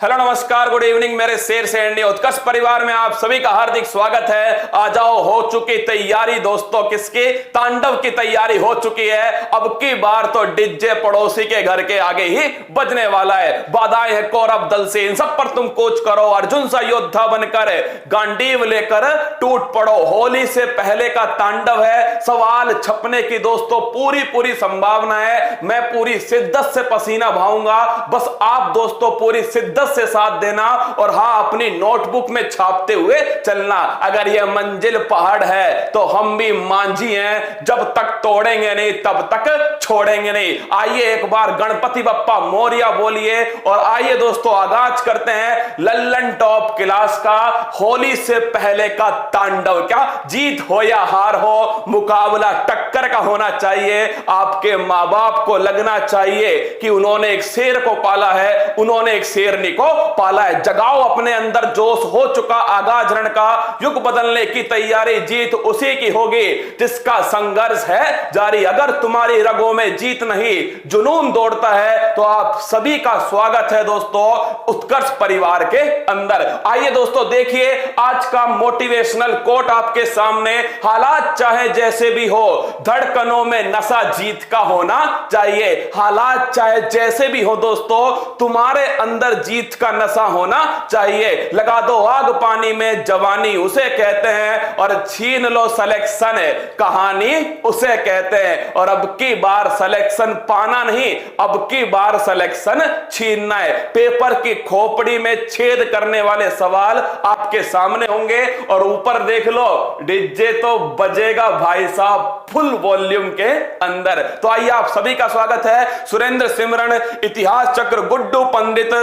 Hello नमस्कार good evening मेरे शेर से इंडिया उत्कर्ष परिवार में आप सभी का हार्दिक स्वागत है। आ जाओ, हो चुकी तैयारी दोस्तों, किसकी? तांडव की तैयारी हो चुकी है। अब की बार तो डीजे पड़ोसी के घर के आगे ही बजने वाला है। बाधाएं हैं कौरव दल से, इन सब पर तुम कूच करो। अर्जुन सा योद्धा बनकर गांडीव लेकर टूट पड़ो। होली से पहले का तांडव है, सवाल छपने की दोस्तों पूरी संभावना है। मैं पूरी शिद्दत से पसीना बहाऊंगा, बस आप दोस्तों पूरी शिद्दत से साथ देना और हां, अपनी नोटबुक में छापते हुए चलना। अगर यह मंजिल पहाड़ है तो हम भी मांझी हैं, जब तक तोड़ेंगे नहीं तब तक छोड़ेंगे नहीं। आइए एक बार गणपति बप्पा मोरिया बोलिए और आइए दोस्तों आगाज करते हैं लल्लन टॉप क्लास का होली से पहले का तांडव। क्या जीत हो या हार हो, मुकाबला टक्कर का होना चाहिए। आपके मां बाप को लगना चाहिए कि उन्होंने एक शेर को पाला है, उन्होंने एक शेरनी को पाला है। जगाओ अपने अंदर जोश, हो चुका आगाज रण का, युग बदलने की तैयारी। जीत उसी की होगी जिसका संघर्ष है जारी। अगर तुम्हारी रगों में जीत नहीं, जुनून दौड़ता है, तो आप सभी का स्वागत है दोस्तों उत्कर्ष परिवार के अंदर। आइए दोस्तों देखिए आज का मोटिवेशनल कोट आपके सामने। हालात चाहे जैसे भी हो, धड़कनों में नशा जीत का होना चाहिए। हालात चाहे जैसे भी हो दोस्तों, तुम्हारे अंदर जीत का नशा होना चाहिए। लगा दो आग पानी में, जवानी उसे कहते हैं, और छीन लो सिलेक्शन, कहानी उसे कहते हैं। और अब की बार सिलेक्शन पाना नहीं, अब की बार सिलेक्शन छीनना है। पेपर की खोपड़ी में छेद करने वाले सवाल आपके सामने होंगे और ऊपर देख लो डीजे तो बजेगा भाई साहब फुल वॉल्यूम के अंदर। तो आइए आप सभी का स्वागत है। सुरेंद्र सिमरन, इतिहास चक्र, गुड्डू पंडित,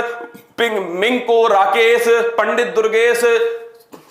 मिंको, राकेश, पंडित दुर्गेश,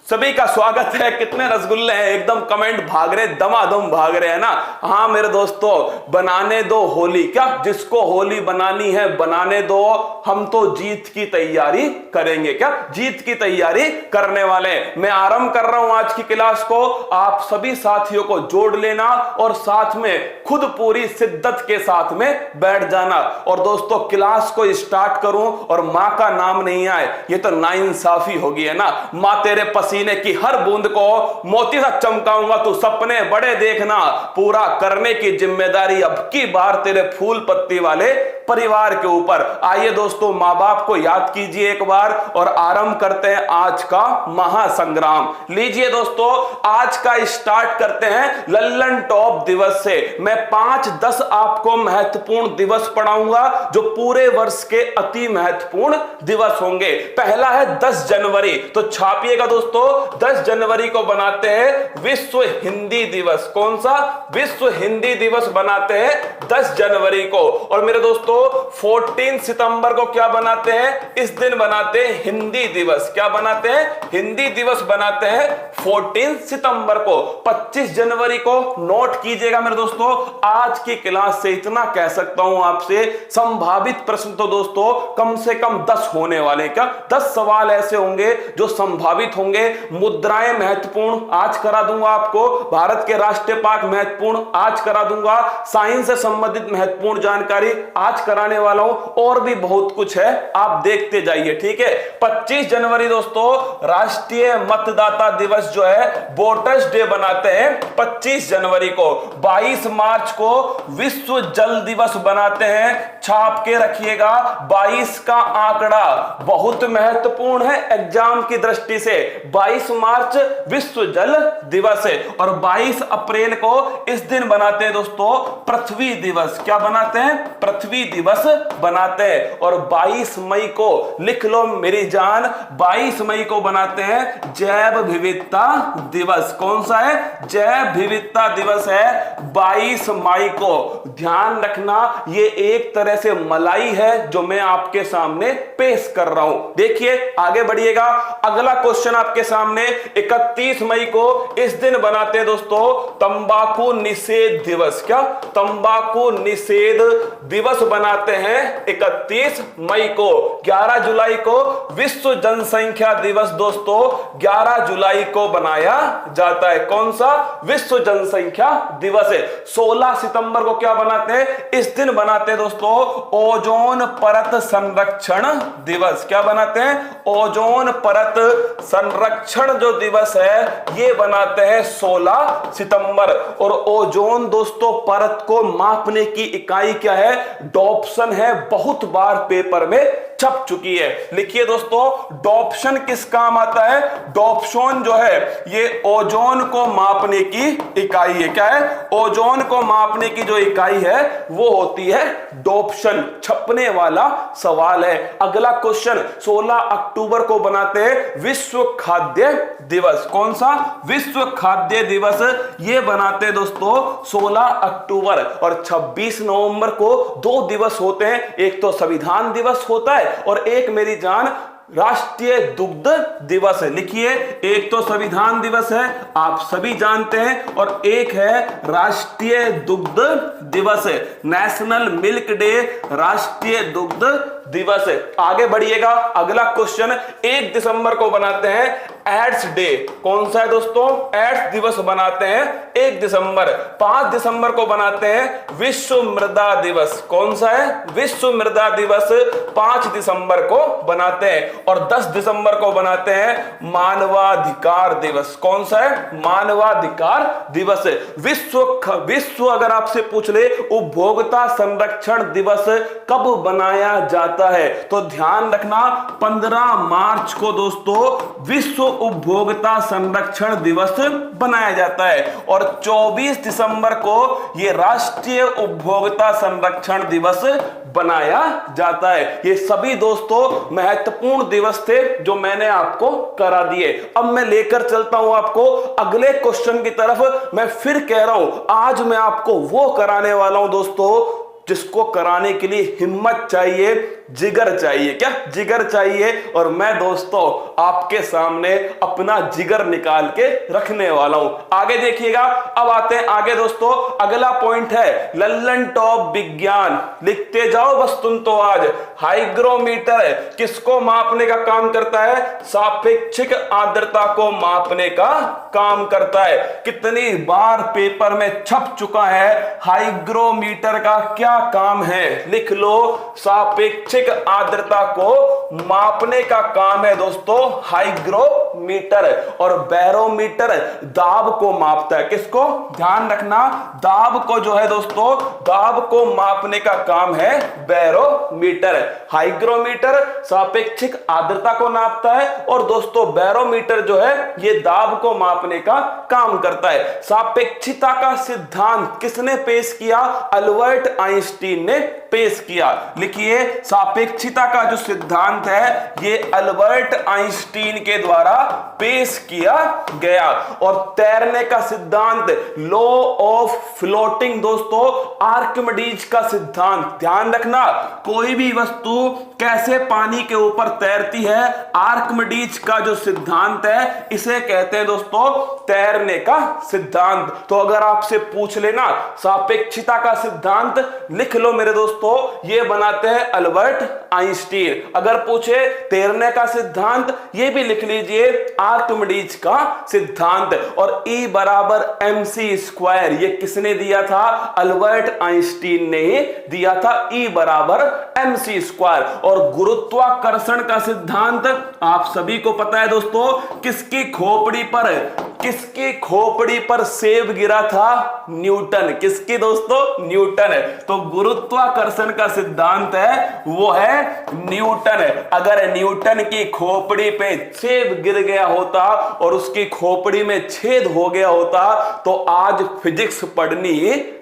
सभी का स्वागत है। कितने रसगुल्ले हैं, एकदम कमेंट भाग रहे, दमादम भाग रहे हैं ना। हाँ मेरे दोस्तों, बनाने दो होली। क्या जिसको होली बनानी है बनाने दो, हम तो जीत की तैयारी करेंगे। क्या जीत की तैयारी करने वाले। मैं आरंभ कर रहा हूं आज की क्लास को। आप सभी साथियों को जोड़ लेना और साथ में खुद पूरी शिद्दत के साथ में बैठ जाना। और दोस्तों क्लास को स्टार्ट करूं और मां का नाम नहीं आए, ये तो नाइंसाफी होगी है ना। मां तेरे पसीने की हर बूंद को मोती सा चमकाऊंगा, तू सपने बड़े देखना, पूरा करने की जिम्मेदारी अब की बार तेरे फूल पत्ती वाले परिवार के ऊपर। आइए दोस्तों मां बाप को याद कीजिए एक बार और आरंभ करते हैं आज का महासंग्राम। लीजिए दोस्तों आज का स्टार्ट करते हैं लल्लन टॉप दिवस से। मैं 5-10 आपको महत्वपूर्ण दिवस पढ़ाऊंगा जो पूरे वर्ष के अति महत्वपूर्ण दिवस होंगे। पहला है 10 जनवरी, तो छापिएगा दोस्तों। 10 जनवरी को बनाते हैं विश्व हिंदी दिवस। कौन सा? विश्व हिंदी दिवस बनाते हैं 10 जनवरी को। और मेरे दोस्तों 14 सितंबर को क्या बनाते हैं? इस दिन बनाते हैं हिंदी दिवस। क्या बनाते हैं? हिंदी दिवस बनाते हैं 14 सितंबर को। 25 जनवरी को नोट कीजिएगा मेरे दोस्तों। आज की क्लास से इतना कह सकता हूं आपसे, संभावित प्रश्न तो दोस्तों कम से कम 10 होने वाले। क्या 10 सवाल ऐसे होंगे जो संभावित होंगे। मुद्राएं महत्वपूर्ण आज करा दूंगा आपको, भारत के राष्ट्रीय पाक महत्वपूर्ण आज करा दूंगा, साइंस से संबंधित महत्वपूर्ण जानकारी आज कराने वाला हूं, और भी बहुत कुछ है, आप देखते जाइए ठीक है। 25 जनवरी दोस्तों राष्ट्रीय मतदाता दिवस जो है वोटर्स डे बनाते हैं 25 जनवरी को। 22 मार्च को विश्व जल दिवस बनाते हैं, छाप के रखिएगा। 22 का आंकड़ा बहुत महत्वपूर्ण है एग्जाम की दृष्टि से। 22 मार्च विश्व जल दिवस है। और 22 अप्रैल को इस दिन बनाते हैं दोस्तों पृथ्वी दिवस। क्या बनाते हैं? पृथ्वी दिवस बनाते हैं। और 22 मई को लिख लो मेरी जान, 22 मई को बनाते हैं जैव विविधता दिवस। कौन सा है? जैव विविधता दिवस है 22 मई को। ध्यान रखना ये एक तरह से मलाई है जो मैं आपके सामने पेश कर रहा हूं। देखिए आगे बढ़िएगा। अगला क्वेश्चन आपके सामने 31 मई को इस दिन बनाते हैं दोस्तों तंबाकू निषेध दिवस। क्या? तंबाकू निषेध दिवस बनाते हैं 31 मई को। 11 जुलाई को विश्व जनसंख्या दिवस दोस्तों 11 जुलाई को बनाया जाता है। कौन सा? विश्व जनसंख्या दिवस है। 16 सितंबर को क्या बनाते हैं? इस दिन बनाते हैं दोस्तों ओजोन परत संरक्षण दिवस। क्या बनाते हैं? ओजोन परत संरक्षण जो दिवस है ये बनाते हैं 16 सितंबर। और ओजोन दोस्तों परत को मापने की इकाई क्या है? डॉप्सन है। बहुत बार पेपर में छप चुकी है। लिखिए दोस्तों, डॉप्सन किस काम आता है? डॉप्सन जो है ये ओजोन को मापने की इकाई है। क्या है? ओजोन को मापने की जो इकाई है वो होती है डॉप्सन। छपने वाला सवाल है। अगला क्वेश्चन 16 अक्टूबर को बनाते हैं विश्व खाद्य दिवस। कौन सा? विश्व खाद्य दिवस ये बनाते हैं दोस्तों 16 अक्टूबर। और 26 नवंबर को 2 दिवस होते हैं। एक तो संविधान दिवस होता है और एक मेरी जान राष्ट्रीय दुग्ध दिवस है। लिखिए, एक तो संविधान दिवस है आप सभी जानते हैं और एक है राष्ट्रीय दुग्ध दिवस है। नेशनल मिल्क डे, राष्ट्रीय दुग्ध दिवस है। आगे बढ़िएगा। अगला क्वेश्चन 1 दिसंबर को बनाते हैं एड्स डे। कौन सा है दोस्तों? एड्स दिवस बनाते हैं 1 दिसंबर। 5 दिसंबर को बनाते हैं विश्व मृदा दिवस। कौन सा है? विश्व मृदा दिवस 5 दिसंबर को बनाते हैं। और 10 दिसंबर को बनाते हैं मानवाधिकार दिवस। कौन सा है? मानवाधिकार दिवस। विश्व अगर आपसे पूछ ले उपभोक्ता संरक्षण दिवस कब बनाया जाता है तो ध्यान रखना 15 मार्च को दोस्तों विश्व उपभोक्ता संरक्षण दिवस बनाया जाता है। और 24 दिसंबर को यह राष्ट्रीय उपभोक्ता संरक्षण दिवस बनाया जाता है। ये सभी दोस्तों महत्वपूर्ण दिवस थे जो मैंने आपको करा दिए। अब मैं लेकर चलता हूं आपको अगले क्वेश्चन की तरफ। मैं फिर कह रहा हूं आज मैं आपको वो कराने वाला हूं दोस्तों जिसको कराने के लिए हिम्मत चाहिए, जिगर चाहिए। क्या? जिगर चाहिए। और मैं दोस्तों आपके सामने अपना जिगर निकाल के रखने वाला हूं। आगे देखिएगा। अब आते हैं आगे दोस्तों। अगला पॉइंट है लल्लन टॉप विज्ञान। लिखते जाओ बस तुम तो आज। हाइग्रोमीटर किसको मापने का काम करता है? सापेक्षिक आर्द्रता को मापने का काम करता है। कितनी बार पेपर में छप चुका है हाइग्रोमीटर का क्या काम है? लिख लो, सापेक्षिक आर्द्रता को मापने का काम है दोस्तों हाइग्रोमीटर। और बैरोमीटर दाब को मापता है। किसको? ध्यान रखना, दाब को जो है दोस्तों, दाब को मापने का काम है बैरोमीटर। हाइग्रोमीटर सापेक्षिक आर्द्रता को नापता है और दोस्तों बैरोमीटर जो है ये दाब को मापने का काम करता है। सापेक्षिकता का सिद्धांत किसने पेश किया? अल्बर्ट आइंस्टीन ने पेश किया। लिखिए, सापेक्षिकता का जो सिद्धांत है ये अल्बर्ट आइंस्टीन के द्वारा पेश किया गया। और तैरने का सिद्धांत लॉ ऑफ फ्लोटिंग दोस्तों आर्किमिडीज का सिद्धांत। ध्यान रखना, कोई भी वस्तु कैसे पानी के ऊपर तैरती है, आर्किमिडीज का जो सिद्धांत है इसे कहते हैं दोस्तों तैरने का सिद्धांत। तो अगर आपसे पूछ लेना सापेक्षिकता का सिद्धांत लिख लो मेरे दोस्तों, ये बनाते हैं अल्बर्ट आइंस्टीन। अगर पूछे तैरने का सिद्धांत ये भी लिख लीजिए आर्किमिडीज का सिद्धांत। और E बराबर mc², ये किसने दिया था? अल्बर्ट आइंस्टीन ने ही दिया था। E बराबर mc²। और गुरुत्वाकर्षण का सिद्धांत आप सभी को पता है दोस्तों, किसकी खोपड़ी पर सेब गिरा था? न्यूटन। किसकी दोस्तों? न्यूटन। तो गुरुत्वाकर्षण का सिद्धांत है वो है न्यूटन। अगर न्यूटन की खोपड़ी पे सेब गिर गया होता और उसकी खोपड़ी में छेद हो गया होता तो आज फिजिक्स पढ़नी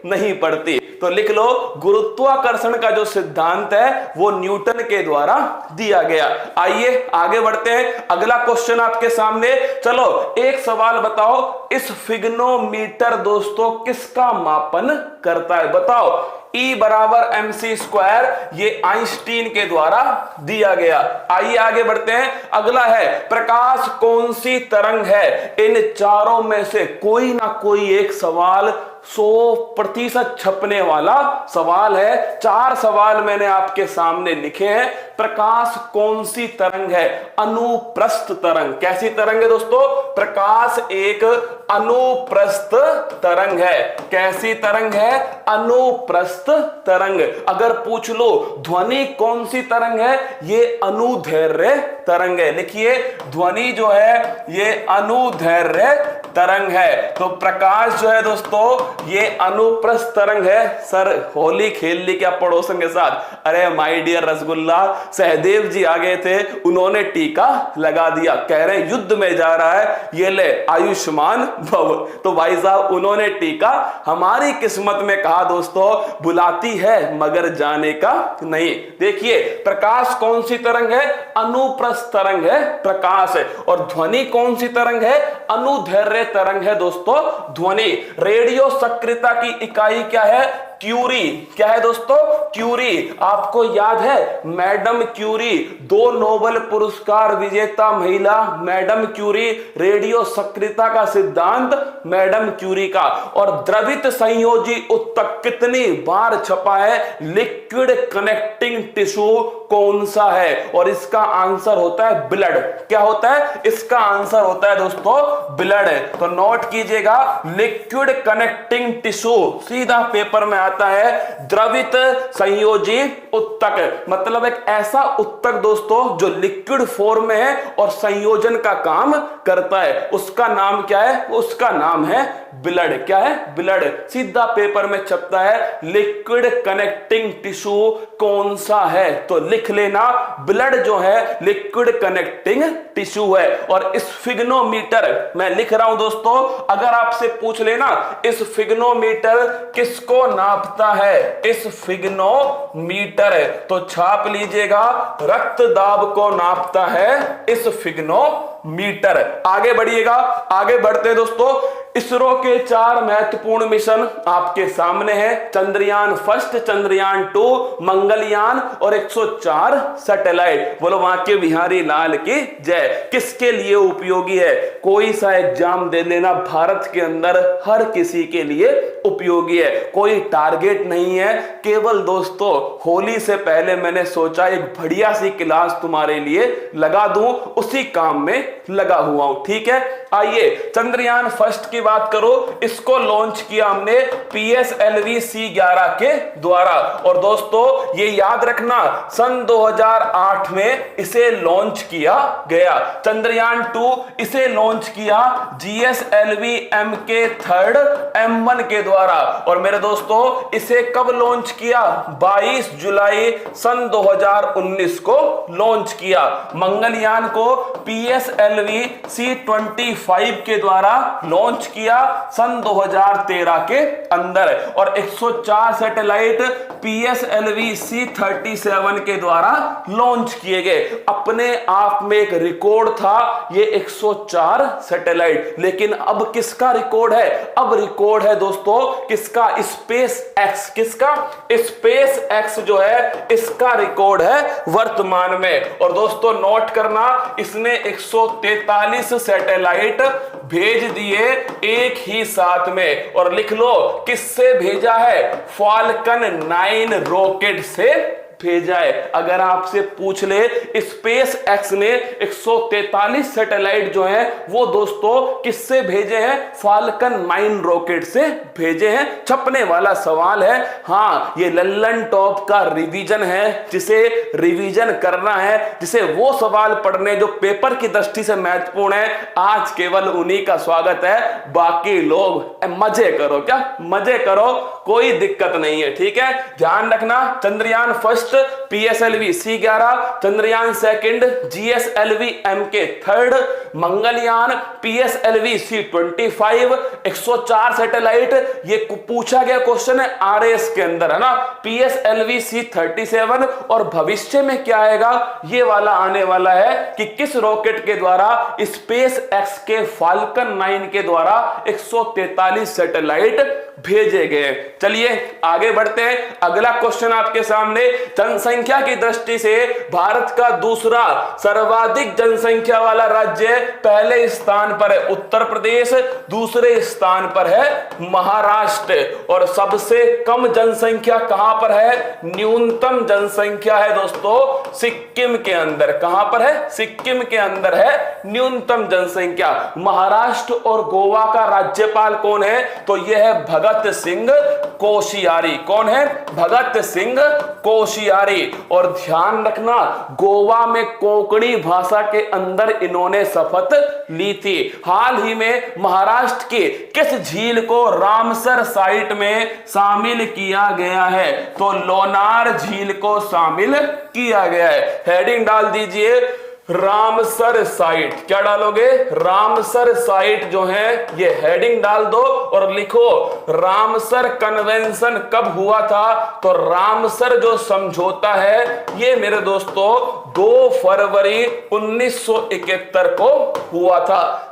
नहीं पड़ती। तो लिख लो, गुरुत्वाकर्षण का जो सिद्धांत है वो न्यूटन के द्वारा दिया गया। आइए आगे बढ़ते हैं। अगला क्वेश्चन आपके सामने। चलो एक सवाल बताओ, स्फिग्नोमीटर दोस्तों किसका मापन करता है? बताओ। E बराबर mc², ये आइंस्टीन के द्वारा दिया गया। आइए आगे बढ़ते हैं। अगला है प्रकाश कौन सी तरंग है? इन चारों में से कोई ना कोई एक सवाल 100% छपने वाला सवाल है। 4 सवाल मैंने आपके सामने लिखे हैं। प्रकाश कौन सी तरंग है? अनुप्रस्थ तरंग। कैसी तरंग है दोस्तों? प्रकाश एक अनुप्रस्थ तरंग है। कैसी तरंग है? अनुप्रस्थ तरंग। अगर पूछ लो ध्वनि कौन सी तरंग है? ये अनुदैर्घ्य तरंग है। लिखिए, ध्वनि जो है ये अनुदैर्घ्य तरंग है। तो प्रकाश जो है दोस्तों ये अनुप्रस्थ तरंग है। सर होली खेल ली क्या पड़ोसन के साथ? अरे माय डियर रसगुल्ला, सहदेव जी आ गए थे, उन्होंने टीका लगा दिया, कह रहे युद्ध में जा रहा है, ये ले आयुष्मान भव। तो भाई साहब उन्होंने टीका हमारी किस्मत में कहा दोस्तों, बुलाती है मगर जाने का नहीं। देखिए प्रकाश कौन सी तरंग है? अनुप्रस्थ तरंग है प्रकाश है। और ध्वनि कौन सी तरंग है? अनुदैर्घ्य तरंग है दोस्तों ध्वनि। रेडियो सक्रियता की इकाई क्या है? क्यूरी। क्या है दोस्तों? क्यूरी। आपको याद है मैडम क्यूरी, 2 नोबेल पुरस्कार विजेता महिला मैडम क्यूरी, रेडियो सक्रियता का सिद्धांत मैडम क्यूरी का। और द्रवित संयोजी उत्तक कितनी बार छपा है? लिक्विड कनेक्टिंग टिश्यू कौन सा है? और इसका आंसर होता है ब्लड। क्या होता है? इसका आंसर होता है दोस्तों ब्लड। तो नोट कीजिएगा, लिक्विड कनेक्टिंग टिश्यू सीधा पेपर में आता है द्रवित संयोजी उत्तक। मतलब एक ऐसा उत्तक दोस्तों जो लिक्विड फॉर्म में है और संयोजन का काम करता है। उसका नाम क्या है? उसका नाम है ब्लड। क्या है? ब्लड। सीधा पेपर में छपता है लिक्विड कनेक्टिंग टिश्यू कौन सा है? तो लिख लेना, ब्लड जो है लिक्विड कनेक्टिंग टिश्यू है। और स्फिग्नोमीटर मैं लिख रहा हूं दोस्तों, अगर आपसे पूछ लेना स्फिग्नोमीटर किसको नापता है? स्फिग्नोमीटर है तो छाप लीजिएगा, रक्त दाब को नापता है स्फिग्नोमीटर। आगे बढ़िएगा, आगे बढ़ते दोस्तों। इसरो के 4 महत्वपूर्ण मिशन आपके सामने हैं। चंद्रयान 1, चंद्रयान 2, मंगलयान और 104 सैटेलाइट। बोलो वहां के बिहारी लाल की जय। किसके लिए उपयोगी है? कोई सा एग्जाम दे लेना, भारत के अंदर हर किसी के लिए उपयोगी है। कोई टारगेट नहीं है, केवल दोस्तों होली से पहले मैंने सोचा एक बढ़िया सी क्लास तुम्हारे लिए लगा दूं, उसी काम में लगा हुआ हूं। ठीक है, आइए चंद्रयान 1 की बात करो। इसको लॉन्च किया हमने PSLV C11 के द्वारा। और दोस्तों ये याद रखना, सन 2008 में इसे लॉन्च किया गया। चंद्रयान 2 इसे लॉन्च किया GSLV MK3 M1 के द्वारा। और मेरे दोस्तों इसे कब लॉन्च किया? 22 जुलाई सन 2019 को लॉन्च किया। मंगलयान को PSLV C25 के द्वारा लॉन्च किया सन 2013 के अंदर। और 104 सैटेलाइट PSLV C37 के द्वारा लॉन्च किए गए। अपने आप में एक रिकॉर्ड था ये 104 सैटेलाइट। लेकिन अब किसका रिकॉर्ड है? अब रिकॉर्ड है दोस्तों किसका? Space x. किसका? स्पेस एक्स जो है इसका रिकॉर्ड है वर्तमान में। और दोस्तों नोट करना, इसने 143 सैटेलाइट भेज दिए एक ही साथ में। और लिख लो किससे भेजा है? फाल्कन 9 रॉकेट से भेजा है। अगर आपसे पूछ ले स्पेस एक्स ने 143 सैटेलाइट जो हैं वो दोस्तों किससे भेजे हैं? फाल्कन 9 रॉकेट से भेजे हैं। छपने वाला सवाल है। हाँ, ये लल्लन टॉप का रिवीजन है, जिसे रिवीजन करना है, जिसे वो सवाल पढ़ने जो पेपर की दृष्टि से महत्वपूर्ण है, आज केवल उन्हीं का स्वागत है। बाकी लोग मजे करो। क्या मजे करो, कोई दिक्कत नहीं है। ठीक है, ध्यान रखना Chandrayaan 1 first, PSLV C11, Chandrayaan second, GSLV MK third, Mangalyaan PSLV C25, 104 satellite. ये पूछा गया क्वेश्चन है RAS के अंदर, है ना, PSLV C37। और भविष्य में क्या आएगा, ये वाला आने वाला है कि किस रॉकेट के द्वारा, स्पेस एक्स के फाल्कन 9 के द्वारा 143 सैटेलाइट भेजे गए। चलिए आगे बढ़ते हैं। अगला क्वेश्चन आपके सामने, जनसंख्या की दृष्टि से भारत का दूसरा सर्वाधिक जनसंख्या वाला राज्य पहले स्थान पर है उत्तर प्रदेश, दूसरे स्थान पर है महाराष्ट्र, और सबसे कम जनसंख्या कहां पर है, न्यूनतम जनसंख्या है दोस्तों सिक्किम के अंदर। कहां पर है, सिक्किम के अंदर है न्यूनतम जनसंख्या। महाराष्ट्र और गोवा का राज्यपाल कौन है, तो यह है भगत सिंह कोश्यारी। कौन है, भगत सिंह कोश्यारी। और ध्यान रखना, गोवा में कोंकणी भाषा के अंदर इन्होंने शपथ ली थी। हाल ही में महाराष्ट्र के किस झील को रामसर साइट में शामिल किया गया है, तो लोनार झील को शामिल किया गया है। हेडिंग डाल दीजिए रामसर साइट। क्या डालोगे, रामसर साइट जो है, ये हेडिंग डाल दो और लिखो रामसर कन्वेंशन कब हुआ था, तो रामसर जो समझौता है ये मेरे दोस्तों 2 फरवरी 1971 को हुआ था।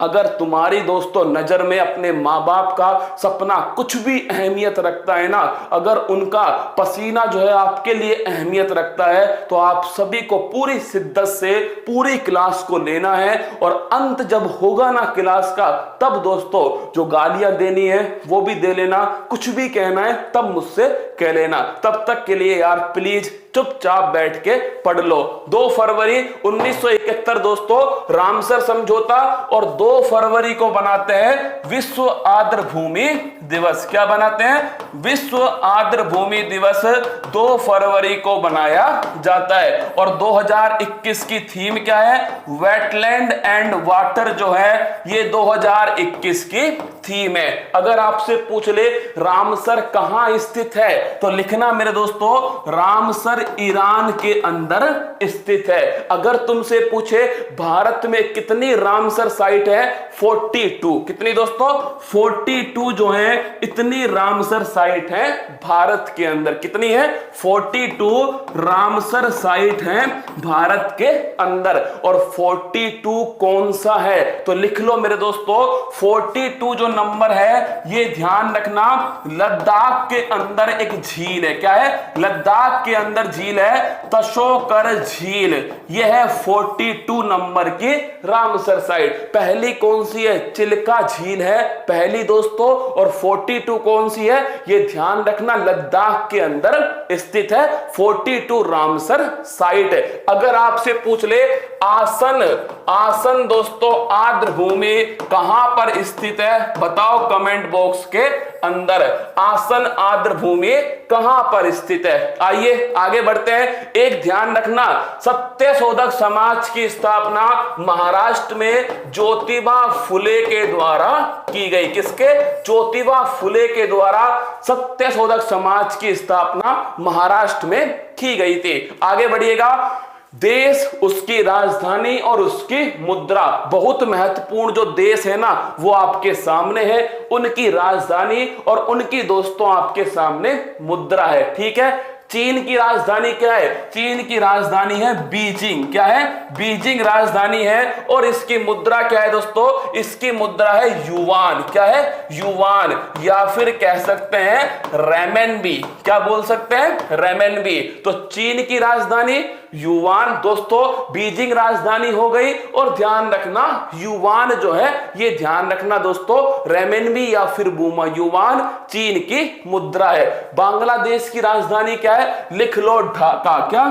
अगर तुम्हारी दोस्तों नजर में अपने माँ बाप का सपना कुछ भी अहमियत रखता है ना, अगर उनका पसीना जो है आपके लिए अहमियत रखता है, तो आप सभी को पूरी शिद्दत से पूरी क्लास को लेना है। और अंत जब होगा ना क्लास का, तब दोस्तों जो गालियां देनी है वो भी दे लेना, कुछ भी कहना है तब मुझसे कह लेना। तब तक के लिए यार प्लीज चुपचाप बैठ के पढ़ लो। 2 फरवरी 1971 दोस्तों रामसर समझौता, और 2 फरवरी को बनाते हैं विश्व आर्द्र भूमि दिवस। क्या बनाते हैं, विश्व आर्द्र भूमि दिवस 2 फरवरी को बनाया जाता है। और 2021 की थीम क्या है, वेटलैंड एंड वाटर जो है ये 2021 की थीम है। अगर आपसे पूछ ले रामसर कहां स्थित है, तो लिखना मेरे दोस्तों रामसर ईरान के अंदर स्थित है। अगर तुमसे पूछे भारत में कितनी रामसर साइट है, 42। कितनी दोस्तों, 42 जो है इतनी रामसर साइट है भारत के अंदर। कितनी है, 42 रामसर साइट है भारत के अंदर। और 42 कौन सा है, तो लिख लो मेरे दोस्तों 42 जो नंबर है ये ध्यान रखना, लद्दाख के अंदर एक झील है। क्या है, लद्दाख के अंदर झील है तशोकर झील। यह है 42 नंबर की रामसर साइट। पहली कौन सी है, चिल्का झील है पहली दोस्तों। और 42 कौन सी है, यह ध्यान रखना लद्दाख के अंदर स्थित है 42 रामसर साइट। अगर आपसे पूछ ले आसन दोस्तों आर्द्र भूमि कहां पर स्थित है, बताओ कमेंट बॉक्स के अंदर। आसन आर्द्र भूमि कहां पर स्थित है। आइए आगे बढ़ते हैं। एक ध्यान रखना, सत्य शोधक समाज की स्थापना महाराष्ट्र में ज्योतिबा फुले के द्वारा की गई। किसके, ज्योतिबा फुले के द्वारा सत्य शोधक समाज की स्थापना महाराष्ट्र में की गई थी। आगे बढ़िएगा। देश, उसकी राजधानी और उसकी मुद्रा। बहुत महत्वपूर्ण जो देश है ना वो आपके सामने है, उनकी राजधानी और उनकी दोस्तों आपके सामने मुद्रा है। ठीक है, चीन की राजधानी क्या है, चीन की राजधानी है बीजिंग। क्या है, बीजिंग राजधानी है। और इसकी मुद्रा क्या है दोस्तों, इसकी मुद्रा है युवान। क्या है, युवान, या फिर कह सकते हैं रेमेनबी। क्या बोल सकते हैं, रेमेनबी। तो चीन की राजधानी युवान दोस्तों, बीजिंग राजधानी हो गई। और ध्यान रखना युवान जो है ये ध्यान रखना दोस्तों रेमेनबी या फिर बूमा, युवान चीन की मुद्रा है। बांग्लादेश की राजधानी क्या है, लिख लो ढाका। क्या,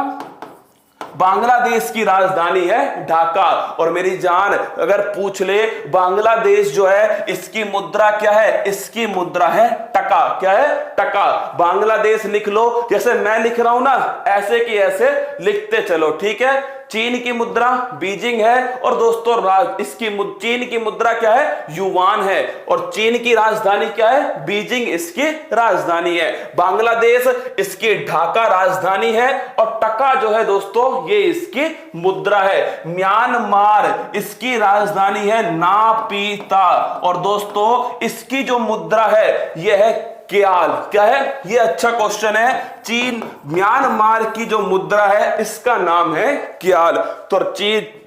बांग्लादेश की राजधानी है ढाका। और मेरी जान अगर पूछ ले बांग्लादेश जो है इसकी मुद्रा क्या है, इसकी मुद्रा है टका। क्या है, टका। बांग्लादेश लिख लो, जैसे मैं लिख रहा हूं ना ऐसे की ऐसे लिखते चलो। ठीक है, चीन की मुद्रा बीजिंग है और दोस्तों चीन की मुद्रा क्या है, युवान है और चीन की राजधानी क्या है, बीजिंग इसकी राजधानी है। बांग्लादेश इसकी ढाका राजधानी है और टका जो है दोस्तों ये इसकी मुद्रा है। म्यांमार इसकी राजधानी है नापीता और दोस्तों इसकी जो मुद्रा है यह है क्याल। क्या है ये, अच्छा क्वेश्चन है। चीन म्यांमार की जो मुद्रा है इसका नाम है क्याल।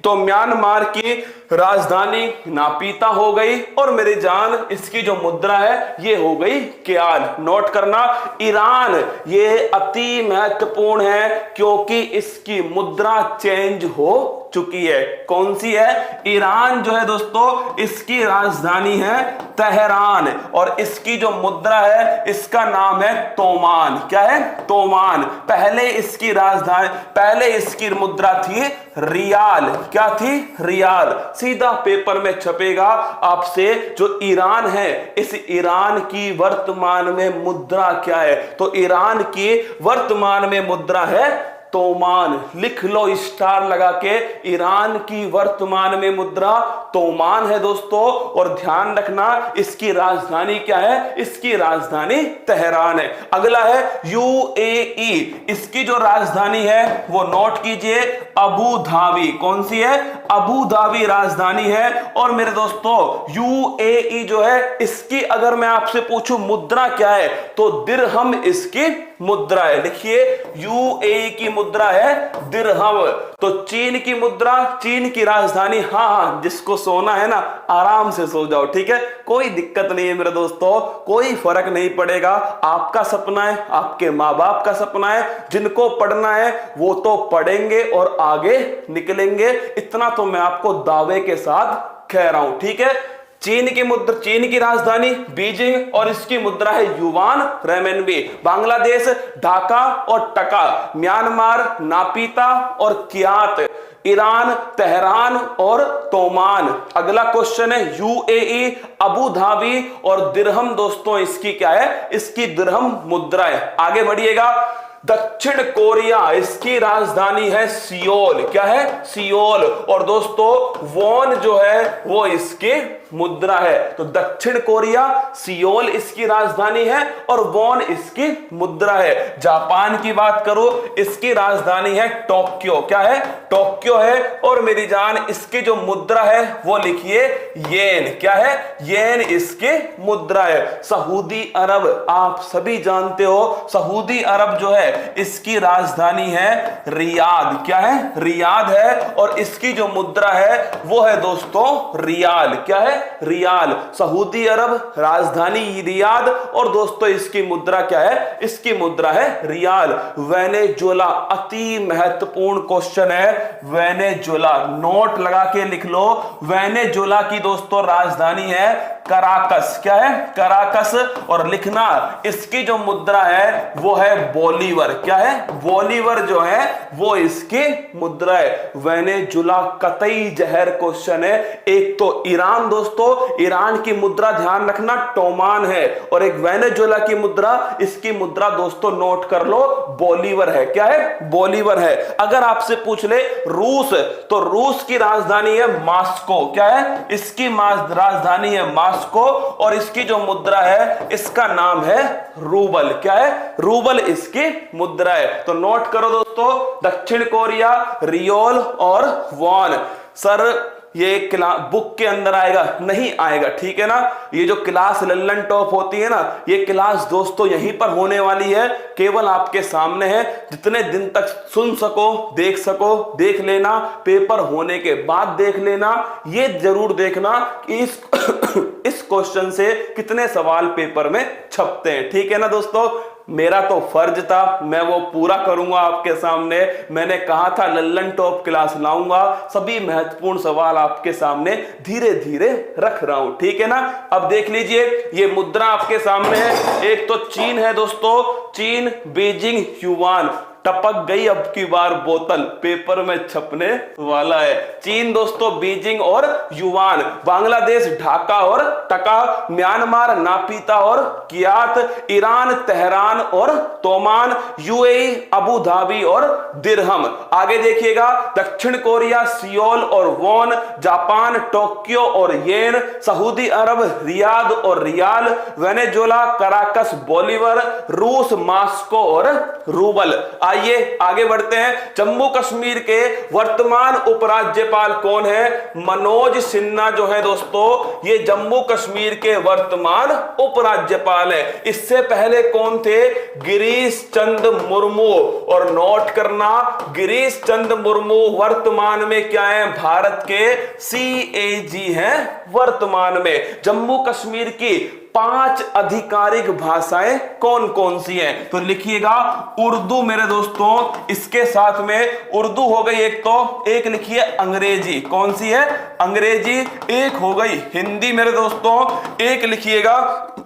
तो म्यांमार की राजधानी नापीता हो गई और मेरी जान इसकी जो मुद्रा है ये हो गई क्याल। नोट करना, ईरान ये अति महत्वपूर्ण है क्योंकि इसकी मुद्रा चेंज हो चुकी है। कौन सी है, ईरान जो है दोस्तों इसकी राजधानी है तेहरान और इसकी जो मुद्रा है इसका नाम है तोमान। क्या है, तोमान। पहले इसकी मुद्रा थी रियाल। क्या थी, रियाल। सीधा पेपर में छपेगा आपसे जो ईरान है इस ईरान की वर्तमान में मुद्रा क्या है। तो ईरान की वर्तमान में मुद्रा है तोमान। लिख लो स्टार लगा के, ईरान की वर्तमान में मुद्रा तोमान है दोस्तों। और ध्यान रखना इसकी राजधानी क्या है, इसकी राजधानी तेहरान है। अगला है यूएई, इसकी जो राजधानी है वो नोट कीजिए अबू धाबी। कौन सी है, अबू धाबी राजधानी है। और मेरे दोस्तों यूएई जो है इसकी अगर मैं आपसे पूछूं मुद्रा क्या है तो दिरहम इसकी मुद्रा है। लिखिए यूएई की मुद्रा है दिरहम। तो चीन की मुद्रा, चीन की राजधानी, हाँ जिसको सोना है ना आराम से सो जाओ, ठीक है, कोई दिक्कत नहीं है मेरे दोस्तों, कोई फर्क नहीं पड़ेगा। आपका सपना है, आपके माँ बाप का सपना है, जिनको पढ़ना है वो तो पढ़ेंगे और आगे निकलेंगे। इतना तो मैं आपको दावे के साथ कह रहा हूं, ठीक है। चीन की राजधानी बीजिंग और इसकी मुद्रा है युवान रेमेनबी। बांग्लादेश ढाका और टका। म्यांमार नापीता और कियात। ईरान तेहरान और तोमान। अगला क्वेश्चन है यूएई, अबू धाबी और दिरहम। दोस्तों इसकी क्या है, इसकी दिरहम मुद्रा है। आगे बढ़िएगा, दक्षिण कोरिया इसकी राजधानी है सियोल। क्या है, सियोल। और दोस्तों वॉन जो है वो इसकी मुद्रा है। तो दक्षिण कोरिया, सियोल इसकी राजधानी है और वॉन इसकी मुद्रा है। जापान की बात करो, इसकी राजधानी है टोक्यो। क्या है, टोक्यो है। और मेरी जान इसकी जो मुद्रा है वो लिखिए येन। क्या है, येन इसकी मुद्रा है। सऊदी अरब, आप सभी जानते हो सऊदी अरब जो है इसकी राजधानी है रियाद। क्या है, रियाद है। और इसकी जो मुद्रा है वो है दोस्तों रियाल। क्या है, रियाल। सऊदी अरब राजधानी रियाद और दोस्तों इसकी मुद्रा क्या है, इसकी मुद्रा है रियाल। वेनेजुएला, अति महत्वपूर्ण क्वेश्चन है वेनेजुएला। नोट लगा के लिख लो, वेनेजुएला की दोस्तों राजधानी है कराकस। क्या है, कराकस। और लिखना इसकी जो मुद्रा है वो है बोलीवर। क्या है, बोलीवर जो है वो इसकी मुद्रा है। वेनेजुएला कतई जहर क्वेश्चन है। एक तो ईरान, दोस्तों ईरान की मुद्रा ध्यान रखना टोमान है और एक वेनेजुएला की मुद्रा, इसकी मुद्रा दोस्तों नोट कर लो बोलीवर है। क्या है, बोलीवर है। अगर आपसे पूछ ले रूस, तो रूस की राजधानी है मॉस्को। क्या है, इसकी राजधानी है मॉस्को और इसकी जो मुद्रा है इसका नाम है रूबल। क्या है, रूबल इसकी मुद्रा है। तो नोट करो दोस्तों, दक्षिण कोरिया, रियोल और वॉन। सर ये क्लास बुक के अंदर आएगा, नहीं आएगा, ठीक है ना। ये जो क्लास लल्लन टॉप होती है ना, ये क्लास दोस्तों यहीं पर होने वाली है, केवल आपके सामने है। जितने दिन तक सुन सको देख लेना, पेपर होने के बाद देख लेना। ये जरूर देखना कि इस क्वेश्चन से कितने सवाल पेपर में छपते हैं, ठीक है ना दोस्तों। मेरा तो फर्ज था, मैं वो पूरा करूंगा आपके सामने। मैंने कहा था लल्लन टॉप क्लास लाऊंगा, सभी महत्वपूर्ण सवाल आपके सामने धीरे धीरे रख रहा हूं, ठीक है ना। अब देख लीजिए, ये मुद्रा आपके सामने है। एक तो चीन है दोस्तों, चीन, बीजिंग, युवान। टपक गई अब की बार बोतल, पेपर में छपने वाला है। चीन दोस्तों बीजिंग और युवान, बांग्लादेश ढाका और टका, म्यांमार नापीता और कियात, ईरान तेहरान और तोमान, यूएई अबू धाबी और दिरहम। आगे देखिएगा दक्षिण कोरिया सियोल और वॉन, जापान टोक्यो और येन, सऊदी अरब रियाद और रियाल, वेनेजुएला कराकस बोलीवर, रूस मास्को और रूबल। आइए आगे बढ़ते हैं। जम्मू कश्मीर के वर्तमान उपराज्यपाल कौन है? मनोज सिन्हा जो है दोस्तों, ये जम्मू कश्मीर के वर्तमान उपराज्यपाल है। इससे पहले कौन थे? गिरीश चंद मुर्मू। और नोट करना, गिरीश चंद मुर्मू वर्तमान में क्या है? भारत के CAG हैं वर्तमान में। जम्मू कश्मीर की 5 आधिकारिक भाषाएं कौन कौन सी हैं? तो लिखिएगा उर्दू मेरे दोस्तों, इसके साथ में उर्दू हो गई एक, तो एक लिखिए अंग्रेजी। कौन सी है? अंग्रेजी। एक हो गई हिंदी मेरे दोस्तों, एक लिखिएगा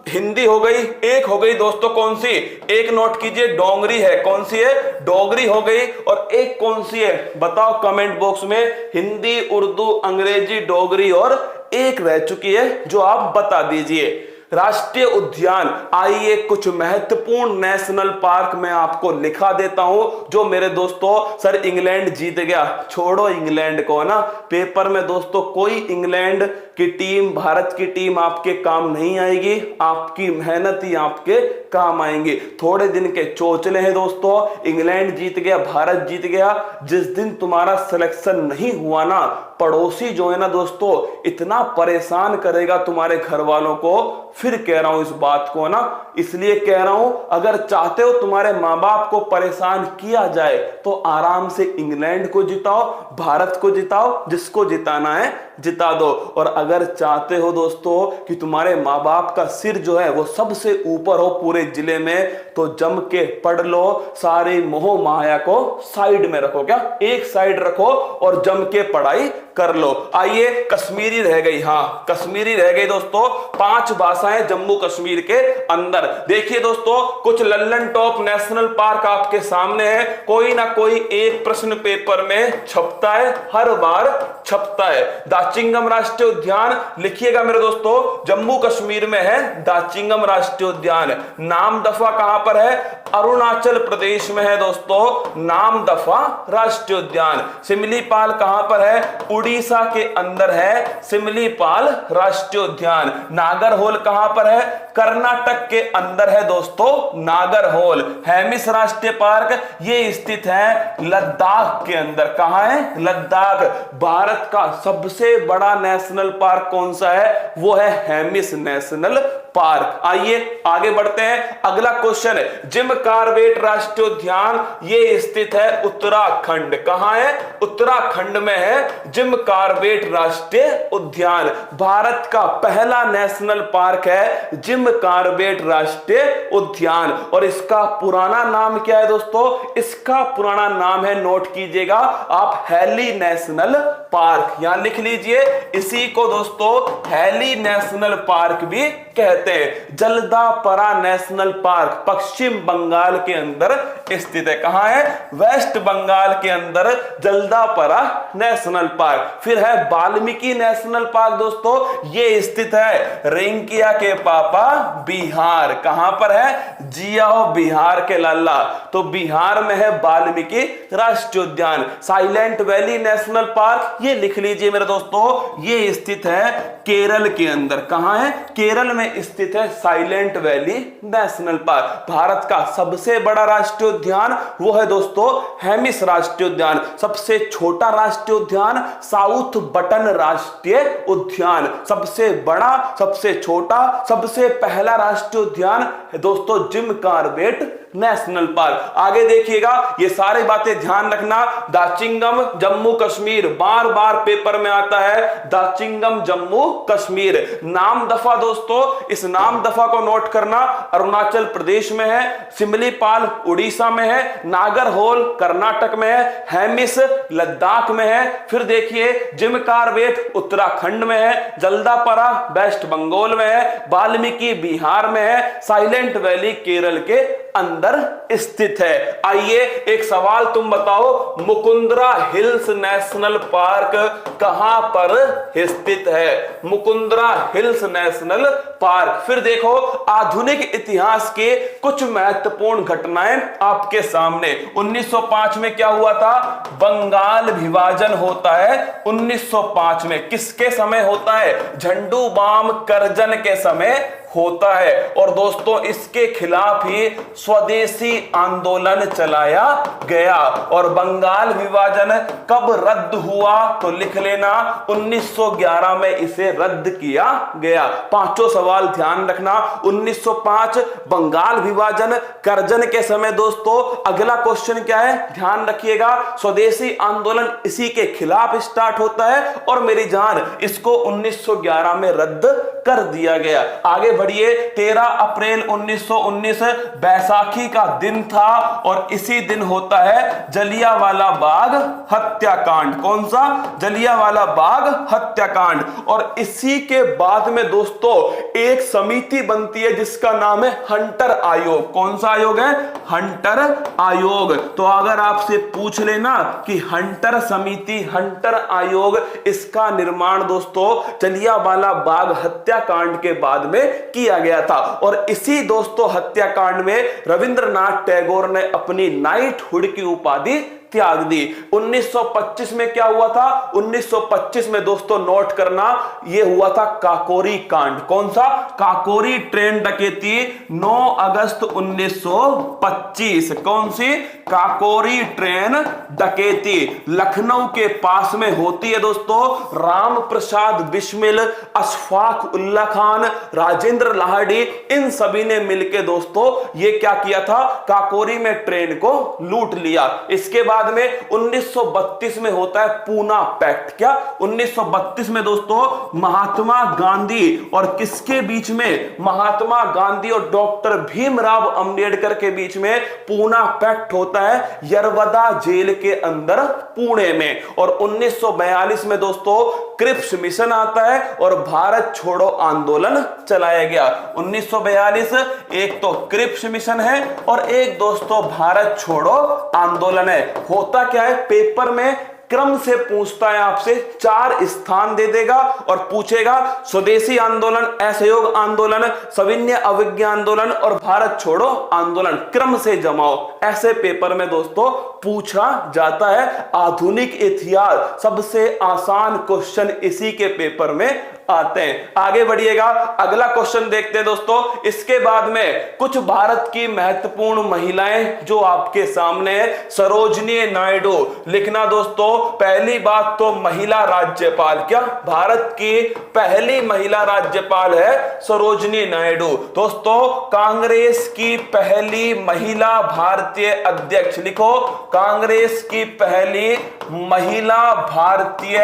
हिंदी हो गई। एक हो गई दोस्तों कौन सी? एक नोट कीजिए डोगरी है। कौन सी है? डोगरी हो गई। और एक कौन सी है बताओ कमेंट बॉक्स में। हिंदी, उर्दू, अंग्रेजी, डोगरी और एक रह चुकी है जो आप बता दीजिए। राष्ट्रीय उद्यान, आइए कुछ महत्वपूर्ण नेशनल पार्क मैं आपको लिखा देता हूं जो मेरे दोस्तों, सर इंग्लैंड जीत गया, छोड़ो इंग्लैंड को ना, पेपर में दोस्तों कोई इंग्लैंड की टीम, भारत की टीम आपके काम नहीं आएगी, आपकी मेहनत ही आपके काम आएंगे। थोड़े दिन के चोचले हैं दोस्तों, इंग्लैंड जीत गया, भारत जीत गया। जिस दिन तुम्हारा सिलेक्शन नहीं हुआ ना, पड़ोसी जो है ना दोस्तों, इतना परेशान करेगा तुम्हारे घर वालों को। फिर कह रहा हूं इस बात को ना, इसलिए कह रहा हूं, अगर चाहते हो तुम्हारे मां बाप को परेशान किया जाए तो आराम से इंग्लैंड को जिताओ, भारत को जिताओ, जिसको जिताना है जिता दो। और अगर चाहते हो दोस्तों कि तुम्हारे मां बाप का सिर जो है वो सबसे ऊपर हो पूरे जिले में, तो जम के पढ़ लो, सारे मोह माया को साइड में रखो, क्या एक साइड रखो और जम के पढ़ाई कर लो। आइए कश्मीरी रह गई, हाँ कश्मीरी रह गई दोस्तों। 5 भाषाएं जम्मू कश्मीर के अंदर। देखिए दोस्तों कुछ लल्लन टॉप नेशनल पार्क आपके सामने है, कोई ना कोई एक प्रश्न पेपर में छपता है, हर बार छपता है। दाचिंगम राष्ट्रीय उद्यान लिखिएगा मेरे दोस्तों, जम्मू कश्मीर में है दाचिंगम राष्ट्रीय उद्यान। नामदफा कहां पर है? अरुणाचल प्रदेश में है दोस्तों नामदफा राष्ट्रीय उद्यान। सिमलीपाल कहां पर है? उड़ीसा के अंदर है सिमलीपाल राष्ट्रीय उद्यान। नागरहोल कहां पर है? कर्नाटक के अंदर है दोस्तों नागरहोल। हेमिस राष्ट्रीय पार्क ये स्थित है लद्दाख के अंदर। कहां है? लद्दाख। भारत का सबसे बड़ा नेशनल पार्क कौन सा है? वो है हेमिस नेशनल पार्क। आइए आगे बढ़ते हैं। अगला क्वेश्चन है, जिम कार्बेट राष्ट्रीय उद्यान ये स्थित है उत्तराखंड। कहां है? उत्तराखंड में है जिम कार्बेट राष्ट्रीय उद्यान। भारत का पहला नेशनल पार्क है जिम कार्बेट राष्ट्रीय उद्यान। और इसका पुराना नाम क्या है दोस्तों? इसका पुराना नाम है, नोट कीजिएगा आप, हैली नेशनल पार्क। यहां लिख लीजिए, इसी को दोस्तों हैली नेशनल पार्क भी कहते हैं। जल्दापरा नेशनल पार्क पश्चिम बंगाल के अंदर स्थित है। कहां है? वेस्ट बंगाल के अंदर जल्दापरा नेशनल पार्क। फिर है वाल्मीकि नेशनल पार्क दोस्तों, ये स्थित है रेंकिया के पापा बिहार। कहां पर है? जियाओ बिहार के लाला। तो बिहार में है वाल्मीकि राष्ट्रीय उद्यान। साइलेंट वैली नेशनल पार्क ये लिख लीजिए मेरे दोस्तों, ये स्थित है केरल के अंदर। कहां है? केरल में स्थित है silent valley national park. Bharat का सबसे बड़ा राष्ट्रीय उद्यान वो है दोस्तों हेमिस राष्ट्रीय उद्यान। सबसे छोटा राष्ट्रीय उद्यान साउथ बटन राष्ट्रीय उद्यान। सबसे बड़ा, सबसे छोटा, सबसे पहला राष्ट्रीय उद्यान है दोस्तों जिम कार्बेट नेशनल पार्क। आगे देखिएगा, ये सारी बातें ध्यान रखना। दाचिंगम जम्मू कश्मीर बार बार पेपर में आता है, दाचिंगम जम्मू कश्मीर। नामदफा दोस्तों, इस नामदफा को नोट करना, अरुणाचल प्रदेश में है, सिमलीपाल उड़ीसा में है, नागरहोल कर्नाटक में है, हेमिस लद्दाख में है। फिर देखिए जिम कार्बेट उत्तराखंड में है, जल्दापरा वेस्ट बंगाल में है, वाल्मीकि बिहार में है, साइलेंट वैली केरल के अंदर स्थित है। आइए एक सवाल तुम बताओ, मुकुंदरा हिल्स नेशनल पार्क कहां पर स्थित है? Mukundra hills national park. फिर देखो आधुनिक इतिहास के कुछ महत्वपूर्ण घटनाएं आपके सामने। 1905 में क्या हुआ था? बंगाल विभाजन होता है 1905 में। किसके समय होता है? झंडू बाम करजन के समय होता है। और दोस्तों इसके खिलाफ ही स्वदेशी आंदोलन चलाया गया। और बंगाल विभाजन कब रद्द हुआ? तो लिख लेना 1911 में इसे रद्द किया गया। पांचों सवाल ध्यान रखना। 1905 बंगाल विभाजन, करजन के समय। दोस्तों अगला क्वेश्चन क्या है? ध्यान रखिएगा, स्वदेशी आंदोलन इसी के खिलाफ स्टार्ट होता है और मेरी जान इसको 1911 में रद्द कर दिया गया। आगे बढ़िए। 13 अप्रैल 1919 बैसाखी का दिन था और इसी दिन होता है जलियांवाला बाग हत्याकांड। कौन सा? जलियांवाला बाग हत्याकांड। और इसी के बाद में दोस्तों एक समिति बनती है जिसका नाम है हंटर आयोग। कौन सा आयोग है? हंटर आयोग। तो अगर आपसे पूछ लेना कि हंटर समिति, हंटर आयोग, इसका निर्माण दोस्तों जलियांवाला बाग हत्याकांड के बाद में किया गया था। और इसी दोस्तों हत्याकांड में रविंद्रनाथ टैगोर ने अपनी नाइटहुड की उपाधि त्याग दी। 1925 में क्या हुआ था? 1925 में दोस्तों नोट करना, यह हुआ था काकोरी कांड। कौन सा? काकोरी ट्रेन डकैती 9 अगस्त 1925। कौन सी? काकोरी ट्रेन डकैती लखनऊ के पास में होती है दोस्तों। राम प्रसाद बिस्मिल, अशफाक उल्ला खान, राजेंद्र लाहिड़ी, इन सभी ने मिलकर दोस्तों ये क्या किया था? काकोरी में ट्रेन को लूट लिया। इसके बाद में 1932 में होता है पूना पैक्ट। क्या? 1932 में दोस्तों महात्मा गांधी और किसके बीच में? महात्मा गांधी और डॉक्टर भीमराव अंबेडकर के बीच में पूना पैक्ट होता है यरवदा जेल के अंदर पुणे में। और 1942 में दोस्तों क्रिप्स मिशन आता है और भारत छोड़ो आंदोलन चलाया गया। 1942 एक तो क्रिप्स मिशन है और एक दोस्तों भारत छोड़ो आंदोलन है। होता क्या है? पेपर में क्रम से पूछता है आपसे, 4 स्थान दे देगा और पूछेगा स्वदेशी आंदोलन, असहयोग आंदोलन, सविनय अवज्ञा आंदोलन और भारत छोड़ो आंदोलन। क्रम से जमाओ, ऐसे पेपर में दोस्तों पूछा जाता है। आधुनिक इतिहास सबसे आसान क्वेश्चन इसी के पेपर में आते हैं। आगे बढ़िएगा, अगला क्वेश्चन देखते हैं दोस्तों। इसके बाद में कुछ भारत की महत्वपूर्ण महिलाएं जो आपके सामने है। सरोजिनी नायडू लिखना दोस्तों। पहली बात तो महिला राज्यपाल, क्या भारत की पहली महिला राज्यपाल है सरोजिनी नायडू। दोस्तों कांग्रेस की पहली महिला भारतीय अध्यक्ष, लिखो कांग्रेस की पहली महिला भारतीय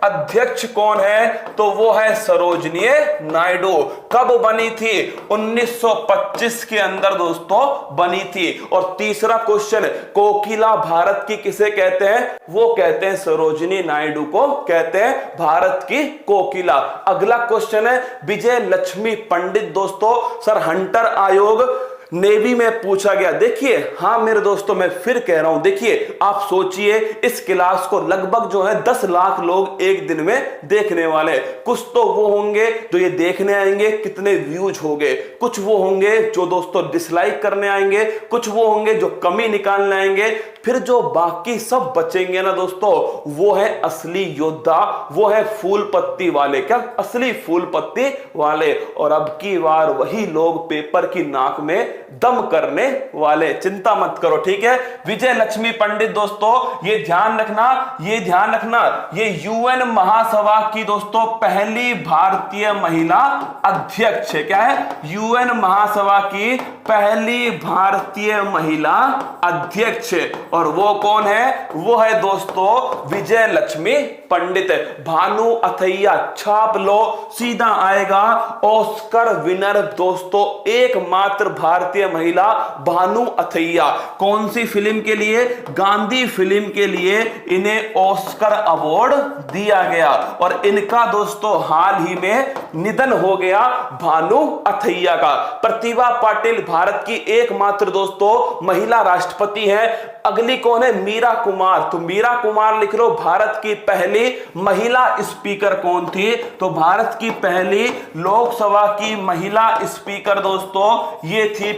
अध्यक्ष कौन है? तो वो है सरोजिनी नायडू। कब बनी थी? 1925 के अंदर दोस्तों बनी थी। और तीसरा क्वेश्चन, कोकिला भारत की किसे कहते हैं? वो कहते हैं सरोजिनी नायडू को कहते हैं भारत की कोकिला। अगला क्वेश्चन है विजय लक्ष्मी पंडित। दोस्तों सर हंटर आयोग नेवी में पूछा गया। देखिए हाँ मेरे दोस्तों, मैं फिर कह रहा हूं, देखिए आप सोचिए इस क्लास को लगभग जो है 10 लाख लोग एक दिन में देखने वाले। कुछ तो वो होंगे जो ये देखने आएंगे कितने व्यूज हो गए, कुछ वो होंगे जो दोस्तों डिसलाइक करने आएंगे, कुछ वो होंगे जो कमी निकालने आएंगे, फिर जो बाकी सब बचेंगे ना दोस्तों वो है असली योद्धा, वो है फूल पत्ती वाले। क्या? असली फूल पत्ती वाले। और अब की बार वही लोग पेपर की नाक में दम करने वाले। चिंता मत करो, ठीक है। विजय लक्ष्मी पंडित दोस्तों ये ध्यान रखना, ये ध्यान रखना, ये यूएन महासभा की दोस्तों पहली भारतीय महिला अध्यक्ष है। क्या है? यूएन महासभा की पहली भारतीय महिला अध्यक्ष। और वो कौन है? वो है दोस्तों विजय लक्ष्मी पंडित। भानु अथैया छाप लो, सीधा आएगा। ऑस्कर विनर दोस्तों, एकमात्र भारतीय भारतीय महिला भानु अथैया। कौन सी फिल्म के लिए? गांधी फिल्म के लिए इन्हें ऑस्कर अवार्ड दिया गया और इनका दोस्तों हाल ही में निधन हो गया भानु अथैया का। प्रतिभा पाटिल भारत की एकमात्र दोस्तों महिला राष्ट्रपति है। अगली कौन है? मीरा कुमार। तो मीरा कुमार लिख लो। भारत की पहली महिला स्पीकर कौन थी? तो भारत की पहली लोकसभा की महिला स्पीकर दोस्तों ये थी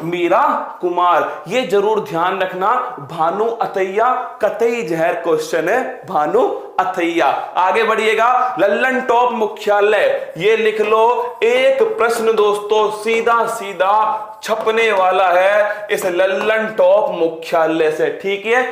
मीरा कुमार। ये जरूर ध्यान रखना, भानु अथैया कतई जहर क्वेश्चन है, भानु अथैया। आगे बढ़िएगा। लल्लन टॉप मुख्यालय ये लिख लो। एक प्रश्न दोस्तों सीधा सीधा छपने वाला है इस लल्लन टॉप मुख्यालय से, ठीक है।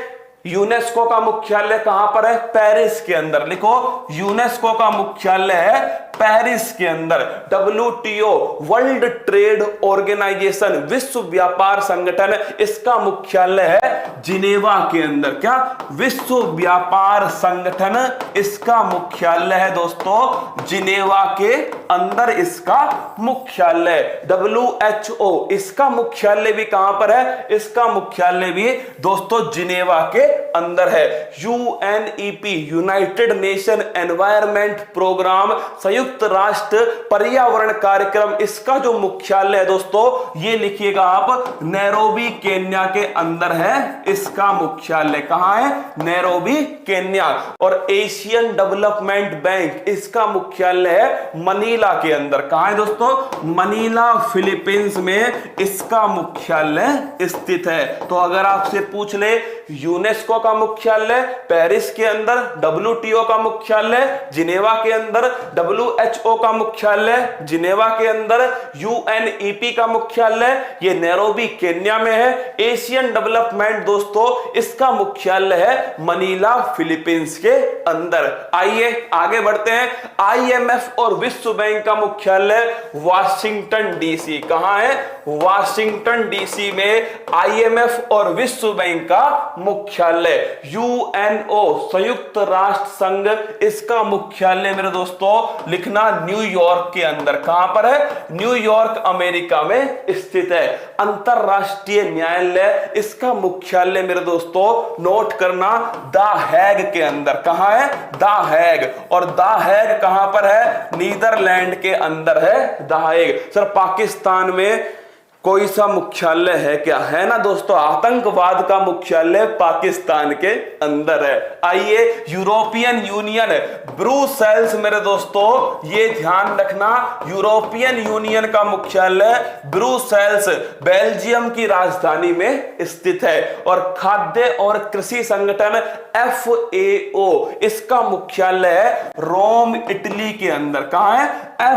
यूनेस्को का मुख्यालय कहां पर है? पेरिस के अंदर। लिखो, यूनेस्को का मुख्यालय है पेरिस के अंदर। WTO वर्ल्ड ट्रेड ऑर्गेनाइजेशन विश्व व्यापार संगठन इसका मुख्यालय है जिनेवा के अंदर। क्या? विश्व व्यापार संगठन इसका मुख्यालय है दोस्तों जिनेवा के अंदर, इसका मुख्यालय। WHO इसका मुख्यालय भी कहां पर है? इसका मुख्यालय भी दोस्तों जिनेवा के अंदर है। UNEP United Nation Environment Programme संयुक्त राष्ट्र पर्यावरण कार्यक्रम इसका जो मुख्यालय है दोस्तों ये लिखिएगा आप, नैरोबी केन्या के अंदर है इसका मुख्यालय। कहां है? Nairobi Kenya. और एशियन डेवलपमेंट बैंक इसका मुख्यालय है मनीला के अंदर। कहां है दोस्तों? मनीला फिलीपींस में इसका मुख्यालय स्थित है। तो अगर आपसे पूछ ले यूनेस्को का मुख्यालय पेरिस के अंदर, WTO का मुख्यालय जिनेवा के अंदर, WHO का मुख्यालय जिनेवा के अंदर, UNEP का मुख्यालय ये नैरोबी केन्या में है, एशियन डेवलपमेंट दोस्तों इसका मुख्यालय है मनीला फिलीपींस के अंदर। आइए आगे बढ़ते हैं। IMF और विश्व बैंक का मुख्यालय वाशिंगटन DC। कहां है? वाशिंगटन DC में IMF और विश्व बैंक का मुख्यालय। UNO संयुक्त राष्ट्र संघ इसका मुख्यालय मेरे दोस्तों लिखना न्यूयॉर्क के अंदर। कहां पर है? न्यूयॉर्क अमेरिका में स्थित है। अंतरराष्ट्रीय न्यायालय इसका मुख्यालय मेरे दोस्तों नोट करना द हैग के अंदर। कहां है? The Hague. और द हैग कहां पर है? नीदरलैंड के अंदर है द हैग। सर पाकिस्तान में कोई सा मुख्यालय है क्या? है ना दोस्तों, आतंकवाद का मुख्यालय पाकिस्तान के अंदर है। आइए यूरोपियन यूनियन ब्रुसेल्स मेरे दोस्तों ये ध्यान रखना, यूरोपियन यूनियन का मुख्यालय ब्रुसेल्स बेल्जियम की राजधानी में स्थित है। और खाद्य और कृषि संगठन FAO इसका मुख्यालय है रोम इटली के अंदर। कहां है?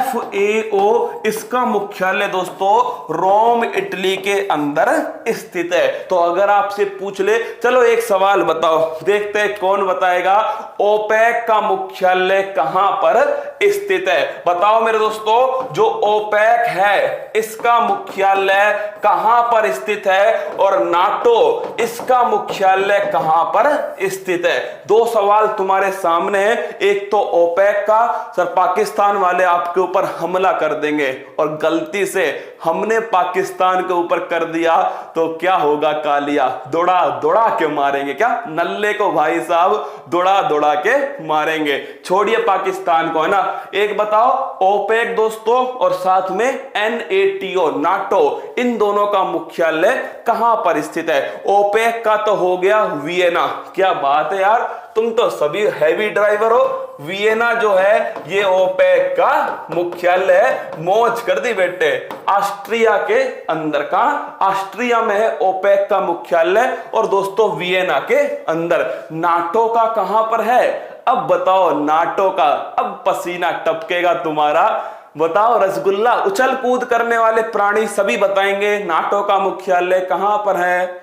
FAO इसका मुख्यालय दोस्तों रोम इटली के अंदर स्थित है। तो अगर आपसे पूछ ले, चलो एक सवाल बताओ, देखते हैं कौन बताएगा। ओपेक का मुख्यालय कहां पर स्थित है? बताओ मेरे दोस्तों, जो ओपेक है इसका मुख्यालय कहां पर स्थित है? और नाटो इसका मुख्यालय कहां पर स्थित है? दो सवाल तुम्हारे सामने हैं। एक तो ओपेक का, सर पाकिस्तान वाले आपके ऊपर हमला कर देंगे और गलती से हमने पाकिस्तान के ऊपर कर दिया तो क्या होगा? कालिया दौड़ा दौड़ा के मारेंगे। क्या? नल्ले को भाई साहब दौड़ा दौड़ा के मारेंगे। छोड़िए पाकिस्तान को, है ना। एक बताओ, ओपेक दोस्तों और साथ में NATO नाटो इन दोनों का मुख्यालय कहां पर स्थित है? ओपेक का तो हो गया वियना। क्या बात है यार, तुम तो सभी हैवी ड्राइवर हो। वियना जो है ये ओपेक का मुख्यालय है। मौज कर दी बेटे। ऑस्ट्रिया के अंदर का, ऑस्ट्रिया में है ओपेक का मुख्यालय और दोस्तों वियना के अंदर। नाटो का कहां पर है? अब बताओ नाटो का, अब पसीना टपकेगा तुम्हारा। बताओ, रसगुल्ला उछल कूद करने वाले प्राणी सभी बताएंगे नाटो का मुख्यालय कहां पर है।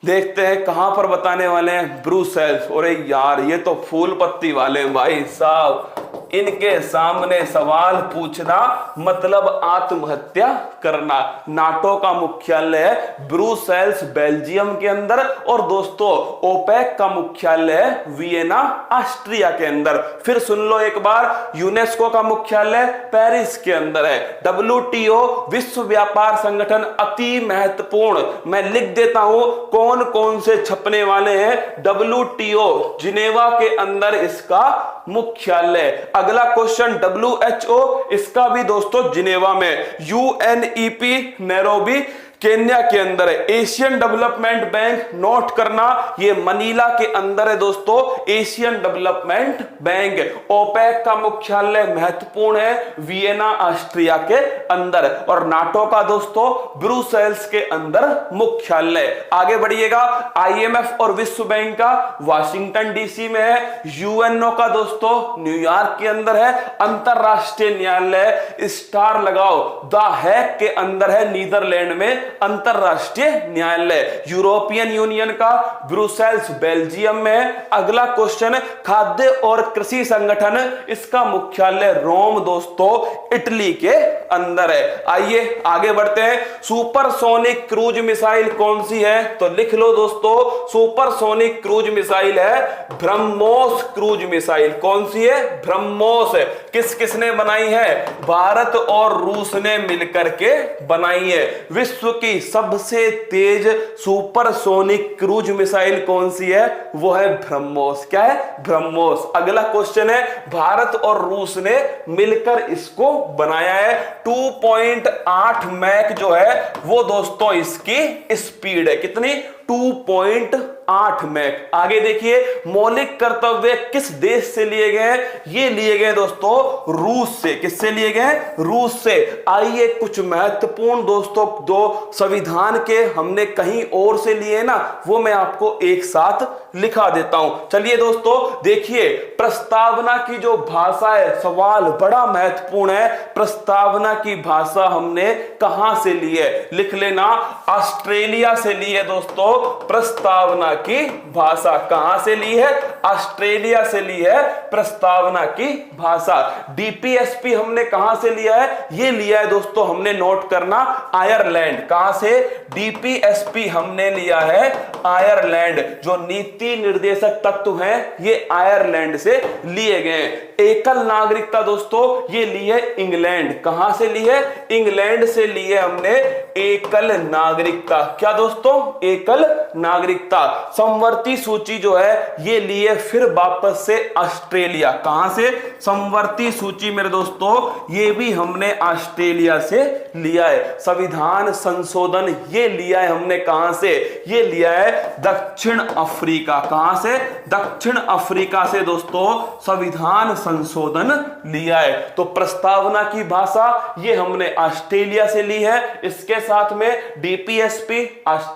देखते हैं कहां पर बताने वाले हैं। ब्रुसेल्स। अरे यार ये तो फूल पत्ती वाले भाई साहब, इनके सामने सवाल पूछना मतलब आत्महत्या करना। नाटो का मुख्यालय है ब्रुसेल्स बेल्जियम के अंदर, और दोस्तों ओपेक का मुख्यालय है वियना ऑस्ट्रिया के अंदर। फिर सुन लो एक बार, यूनेस्को का मुख्यालय पेरिस के अंदर है। WTO विश्व व्यापार संगठन अति महत्वपूर्ण, मैं लिख देता हूं कौन कौन से छपने वाले हैं। WTO जिनेवा के अंदर इसका मुख्यालय। अगला क्वेश्चन WHO, इसका भी दोस्तों जिनेवा में। UNEP नैरोबी केन्या के अंदर है। एशियन डेवलपमेंट बैंक नोट करना, ये मनीला के अंदर है दोस्तों, एशियन डेवलपमेंट बैंक। ओपेक का मुख्यालय महत्वपूर्ण है वियना ऑस्ट्रिया के अंदर, और नाटो का दोस्तों ब्रुसेल्स के अंदर मुख्यालय। आगे बढ़िएगा, IMF और विश्व बैंक का वाशिंगटन DC में है। UNO का दोस्तों न्यूयॉर्क के अंदर है। अंतरराष्ट्रीय न्यायालय स्टार लगाओ द हैग के अंदर है, नीदरलैंड में अंतरराष्ट्रीय न्यायालय। यूरोपियन यूनियन का ब्रुसेल्स बेल्जियम में। अगला क्वेश्चन, खाद्य और कृषि संगठन, इसका मुख्यालय रोम दोस्तों इटली के अंदर है। आइए आगे बढ़ते हैं। सुपरसोनिक क्रूज मिसाइल कौन सी है? तो लिख लो दोस्तों, सुपरसोनिक क्रूज मिसाइल है ब्रह्मोस क्रूज मिसाइल। कौन सी है? ब्रह्मोस। किस किसने बनाई है? भारत और रूस ने मिलकर के बनाई है। विश्व की सबसे तेज सुपरसोनिक क्रूज मिसाइल कौन सी है? वो है ब्रह्मोस। क्या है? ब्रह्मोस। अगला क्वेश्चन है, भारत और रूस ने मिलकर इसको बनाया है। 2.8 मैक जो है वो दोस्तों इसकी स्पीड है। कितनी? 2.8 मैक। आगे देखिए, मौलिक कर्तव्य किस देश से लिए गए? ये लिए गए दोस्तों रूस से। किससे लिए गए? रूस से। आइए कुछ महत्वपूर्ण दोस्तों दो संविधान के हमने कहीं और से लिए ना, वो मैं आपको एक साथ लिखा देता हूं। चलिए दोस्तों देखिए, प्रस्तावना की जो भाषा है, सवाल बड़ा महत्वपूर्ण है। प्रस्तावना की भाषा हमने कहां से ली है? लिख लेना, ऑस्ट्रेलिया से ली है दोस्तों। प्रस्तावना की भाषा कहां से ली है? ऑस्ट्रेलिया से ली है प्रस्तावना की भाषा। DPSP हमने कहां से लिया है? ये लिया है दोस्तों, हमने नोट करना, आयरलैंड। कहां से? DPSP हमने लिया है आयरलैंड। जो नीति निर्देशक तत्व हैं ये आयरलैंड से लिए गए। एकल नागरिकता दोस्तों ये ली है इंग्लैंड। कहां से ली है? इंग्लैंड से ली है हमने एकल नागरिकता। क्या दोस्तों? एकल नागरिकता। समवर्ती सूची जो है ये ली है फिर वापस से ऑस्ट्रेलिया। कहां से? समवर्ती सूची मेरे दोस्तों ये भी हमने ऑस्ट्रेलिया से लिया है। संविधान संशोधन ये लिया है हमने कहां से? ये लिया है दक्षिण अफ्रीका। कहां से? दक्षिण अफ्रीका से दोस्तों संविधान संशोधन लिया है। तो प्रस्तावना की भाषा ये हमने ऑस्ट्रेलिया से ली है। इसके साथ में DPSP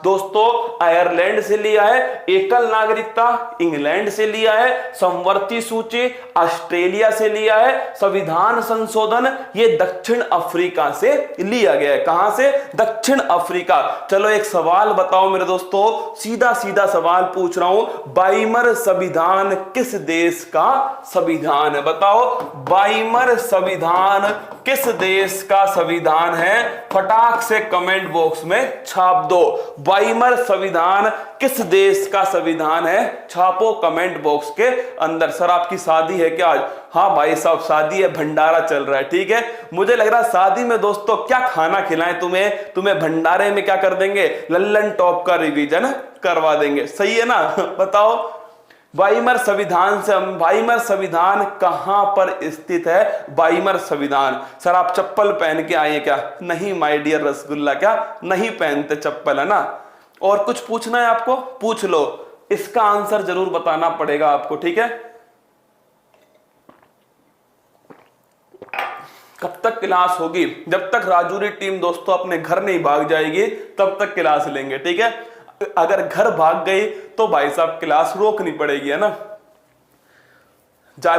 दोस्तों आयरलैंड से लिया है। एकल नागरिकता इंग्लैंड से लिया है। समवर्ती सूची ऑस्ट्रेलिया से लिया है। संविधान संशोधन ये दक्षिण अफ्रीका से लिया गया है। कहां से? दक्षिण अफ्रीका। चलो एक सवाल बताओ मेरे दोस्तों, सीधा सीधा सवाल पूछ रहा हूं, वाइमर संविधान किस देश का संविधान है? बताओ, वाइमर संविधान किस देश का संविधान है? फटाक से कमेंट बॉक्स में छाप दो। वाइमर संविधान किस देश का संविधान है? छापो कमेंट बॉक्स के अंदर। सर आपकी शादी है क्या आज? हाँ भाई साहब शादी है, भंडारा चल रहा है। ठीक है, मुझे लग रहा है शादी में दोस्तों क्या खाना खिलाएं तुम्हें भंडारे में क्या कर देंगे? लल्लन टॉप का रिवीजन करवा देंगे। सही है ना? बताओ, वाइमर संविधान से हम, वाइमर संविधान कहां पर स्थित है? वाइमर संविधान। सर आप चप्पल पहन के आए क्या? नहीं माय डियर रसगुल्ला, क्या नहीं पहनते चप्पल, है ना? और कुछ पूछना है आपको? पूछ लो, इसका आंसर जरूर बताना पड़ेगा आपको। ठीक है, कब तक क्लास होगी? जब तक राजूरी टीम दोस्तों अपने घर नहीं भाग जाएगी तब तक क्लास लेंगे। ठीक है, अगर घर भाग गई तो भाई साहब क्लास रोकनी पड़ेगी, है ना?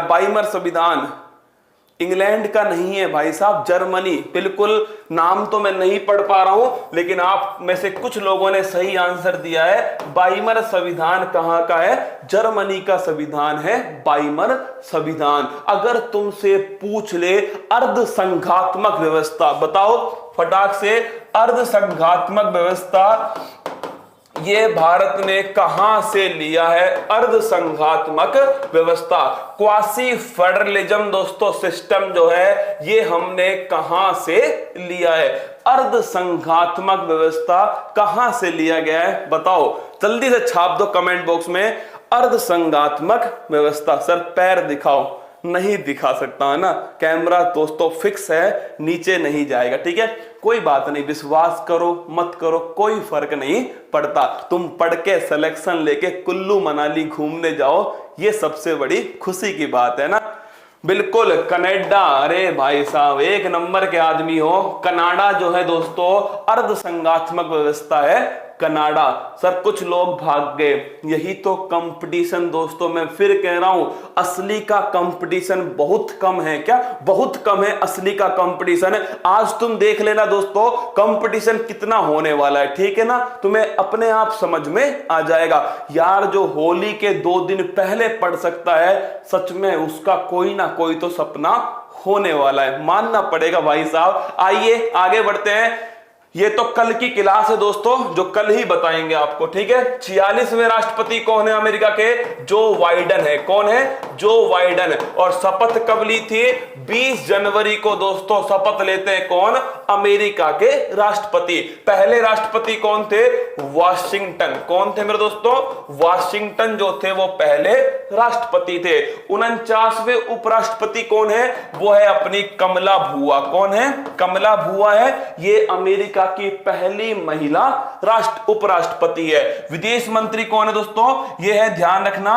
वाइमर संविधान इंग्लैंड का नहीं है भाई साहब, जर्मनी। बिल्कुल, नाम तो मैं नहीं पढ़ पा रहा हूं, लेकिन आप में से कुछ लोगों ने सही आंसर दिया है। वाइमर संविधान कहां का है? जर्मनी का संविधान है वाइमर संविधान। अगर तुमसे पूछ ले अर्ध संघात्मक व्यवस्था, बताओ फटाक से, अर्ध संघात्मक व्यवस्था ये भारत ने कहां से लिया है? अर्ध संघात्मक व्यवस्था, क्वासी फेडरलिज्म दोस्तों सिस्टम जो है ये हमने कहां से लिया है? अर्ध संघात्मक व्यवस्था कहां से लिया गया है बताओ, जल्दी से छाप दो कमेंट बॉक्स में। अर्ध संघात्मक व्यवस्था, सर पैर दिखाओ। नहीं दिखा सकता है ना, कैमरा दोस्तों फिक्स है, नीचे नहीं जाएगा, ठीक है। कोई बात नहीं, विश्वास करो मत करो कोई फर्क नहीं पड़ता। तुम पढ़ के सिलेक्शन लेके कुल्लू मनाली घूमने जाओ, ये सबसे बड़ी खुशी की बात है ना। बिल्कुल, कनाडा, अरे भाई साहब एक नंबर के आदमी हो। कनाडा जो है दोस्तों अर्ध संघात्मक व्यवस्था है कनाडा। सर कुछ लोग भाग गए, यही तो कंपटीशन दोस्तों, मैं फिर कह रहा हूं असली का कंपटीशन बहुत कम है। क्या बहुत कम है असली का कंपटीशन? आज तुम देख लेना दोस्तों कंपटीशन कितना होने वाला है, ठीक है ना, तुम्हें अपने आप समझ में आ जाएगा। यार जो होली के 2 दिन पहले पढ़ सकता है, सच में उसका कोई ना कोई तो सपना होने वाला है, मानना पड़ेगा भाई साहब। आइए आगे बढ़ते हैं। ये तो कल की क्लास है दोस्तों, जो कल ही बताएंगे आपको, ठीक है। 46वें राष्ट्रपति कौन है अमेरिका के? जो बाइडेन है। कौन है? Joe Biden. और शपथ कब ली थी? 20 जनवरी को दोस्तों शपथ लेते हैं कौन? अमेरिका के राष्ट्रपति। पहले राष्ट्रपति कौन थे? वाशिंगटन। कौन थे मेरे दोस्तों? वाशिंगटन जो थे वो पहले राष्ट्रपति थे। 49वें उपराष्ट्रपति कौन है? वो है अपनी कमला भुआ। कौन है? कमला भुआ है, ये अमेरिका की पहली महिला उपराष्ट्रपति है। विदेश मंत्री कौन है दोस्तों? ये है, ध्यान रखना,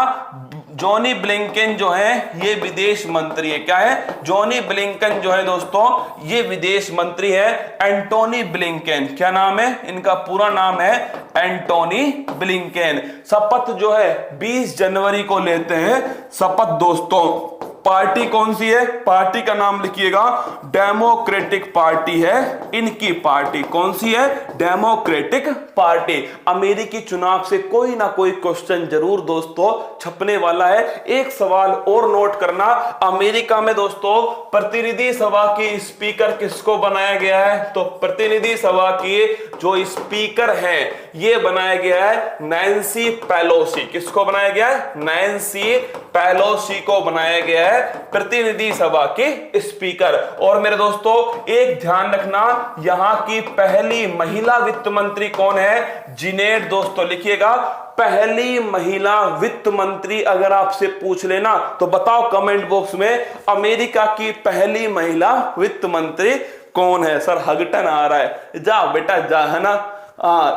जॉनी ब्लिंकन जो है ये विदेश मंत्री है। क्या है? जॉनी ब्लिंकन जो है दोस्तों ये विदेश मंत्री है। एंटोनी ब्लिंकन, क्या नाम है इनका? पूरा नाम है एंटोनी ब्लिंकन। शपथ जो है 20 जनवरी को लेते हैं शपथ दोस्तों। पार्टी कौन सी है? पार्टी का नाम लिखिएगा, डेमोक्रेटिक पार्टी है इनकी पार्टी। कौन सी है? Democratic party. अमेरिकी चुनाव से कोई ना कोई क्वेश्चन जरूर दोस्तों छपने वाला है। एक सवाल और नोट करना, अमेरिका में दोस्तों प्रतिनिधि सभा की स्पीकर किसको बनाया गया है? तो प्रतिनिधि सभा की जो स्पीकर है ये बनाया गया है नैन्सी पेलोसी। किसको बनाया गया है? नैन्सी पेलोसी को बनाया गया है प्रतिनिधि सभा के स्पीकर। और मेरे दोस्तों एक ध्यान रखना, यहां की पहली महिला वित्त मंत्री कौन है? जिनेट दोस्तों लिखिएगा, पहली महिला वित्त मंत्री अगर आपसे पूछ लेना तो बताओ कमेंट बॉक्स में अमेरिका की पहली महिला वित्त मंत्री कौन है? सर हगटन आ रहा है, जा बेटा जा, है ना,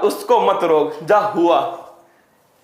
उसको मत रोक, जा हुआ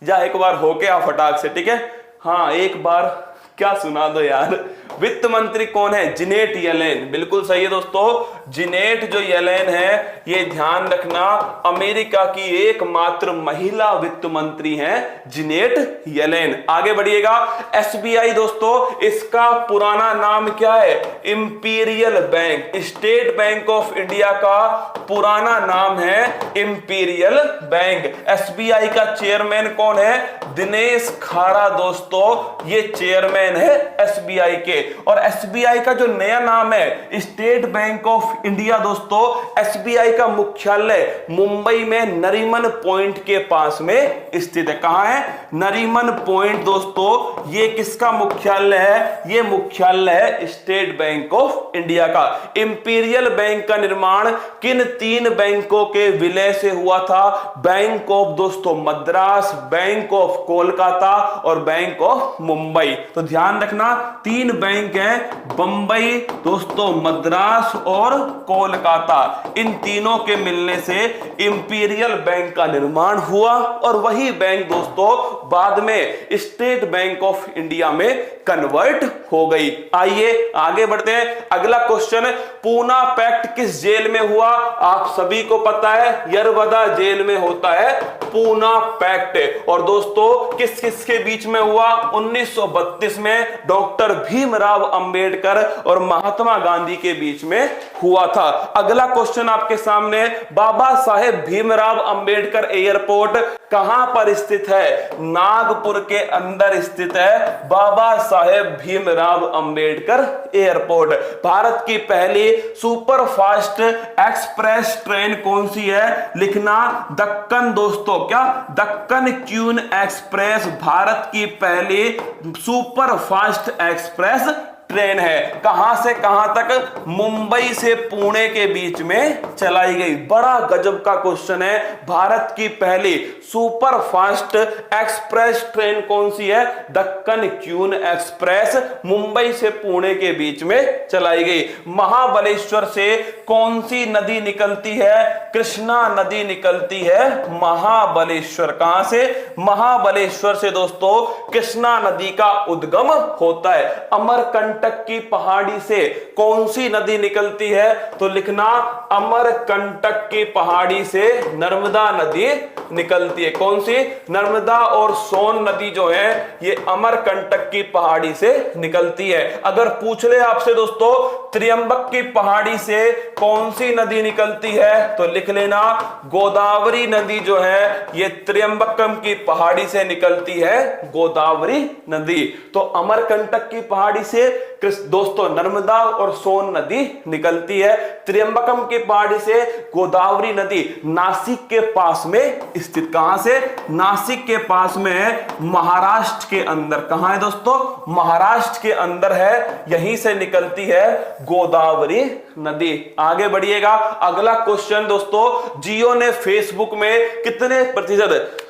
जा, एक बार होके आ फटाक से, ठीक है। हाँ एक बार क्या सुना दो यार। वित्त मंत्री कौन है? जिनेट येलेन। बिल्कुल सही है दोस्तों, जिनेट जो येलेन है ये ध्यान रखना अमेरिका की एकमात्र महिला वित्त मंत्री हैं जिनेट येलेन। आगे बढ़िएगा। एसबीआई दोस्तों इसका पुराना नाम क्या है? Imperial bank. State bank of India का पुराना नाम है इंपीरियल बैंक। एसबीआई का चेयरमैन कौन है? दिनेश खाड़ा दोस्तों ये चेयरमैन है एसबीआई के। और एसबीआई का जो नया नाम है स्टेट बैंक ऑफ इंडिया दोस्तों, एसबीआई का मुख्यालय मुंबई में नरीमन पॉइंट के पास में स्थित है। कहां है? नरीमन पॉइंट दोस्तों ये किसका मुख्यालय है? ये मुख्यालय है स्टेट बैंक ऑफ इंडिया का। इंपीरियल बैंक का निर्माण किन 3 बैंकों के विलय से हुआ था? बैंक ऑफ दोस्तों मद्रास, बैंक ऑफ कोलकाता और बैंक ऑफ मुंबई। तो ध्यान रखना 3 बैंक हैं, बंबई दोस्तों, मद्रास और कोलकाता। इन तीनों के मिलने से इंपीरियल बैंक का निर्माण हुआ और वही बैंक दोस्तों बाद में स्टेट बैंक ऑफ इंडिया में कन्वर्ट हो गई। आइए आगे बढ़ते हैं। अगला क्वेश्चन, पूना पैक्ट किस जेल में हुआ? आप सभी को पता है यरवदा जेल में होता है पूना पैक्ट। और दोस्तों किस किस के बीच में हुआ? 1932 में डॉक्टर भीमराव अंबेडकर और महात्मा गांधी के बीच में हुआ था। अगला क्वेश्चन आपके सामने, बाबा साहेब भीमराव अंबेडकर एयरपोर्ट कहां पर स्थित है? नागपुर के अंदर स्थित है बाबा साहेब भीमराव अंबेडकर एयरपोर्ट। भारत की पहली सुपर फास्ट एक्सप्रेस ट्रेन कौन सी है? लिखना दक्कन दोस्तों, क्या दक्कन क्वीन एक्सप्रेस भारत की पहली सुपर फास्ट एक्सप्रेस ट्रेन है। कहां से कहां तक? मुंबई से पुणे के बीच में चलाई गई। बड़ा गजब का क्वेश्चन है। भारत की पहली सुपर फास्ट एक्सप्रेस ट्रेन कौन सी है? दक्कन क्वीन एक्सप्रेस, मुंबई से पुणे के बीच में चलाई गई। महाबलेश्वर से कौन सी नदी निकलती है? कृष्णा नदी निकलती है महाबलेश्वर। कहां से? महाबलेश्वर से दोस्तों कृष्णा नदी का उद्गम होता है। अमरकंटक की पहाड़ी से कौन सी नदी निकलती है? तो लिखना अमरकंटक की पहाड़ी से नर्मदा नदी निकलती है। कौन सी? नर्मदा और सोन नदी जो है ये अमरकंटक की पहाड़ी से निकलती है। अगर पूछ ले आपसे दोस्तों त्रियंबक की पहाड़ी से कौन सी नदी निकलती है? तो लिख लेना गोदावरी नदी जो है ये त्रियंबकम की पहाड़ी से निकलती है, गोदावरी नदी। तो अमरकंटक की पहाड़ी से दोस्तों नर्मदा और सोन नदी निकलती है। त्रियंबकम की पहाड़ी से गोदावरी नदी नासिक के पास में स्थित। कहां से? नासिक के पास में है, महाराष्ट्र के अंदर। कहां है दोस्तों? महाराष्ट्र के अंदर है, यहीं से निकलती है गोदावरी नदी। आगे बढ़िएगा। अगला क्वेश्चन दोस्तों, जियो ने फेसबुक में कितने प्रतिशत?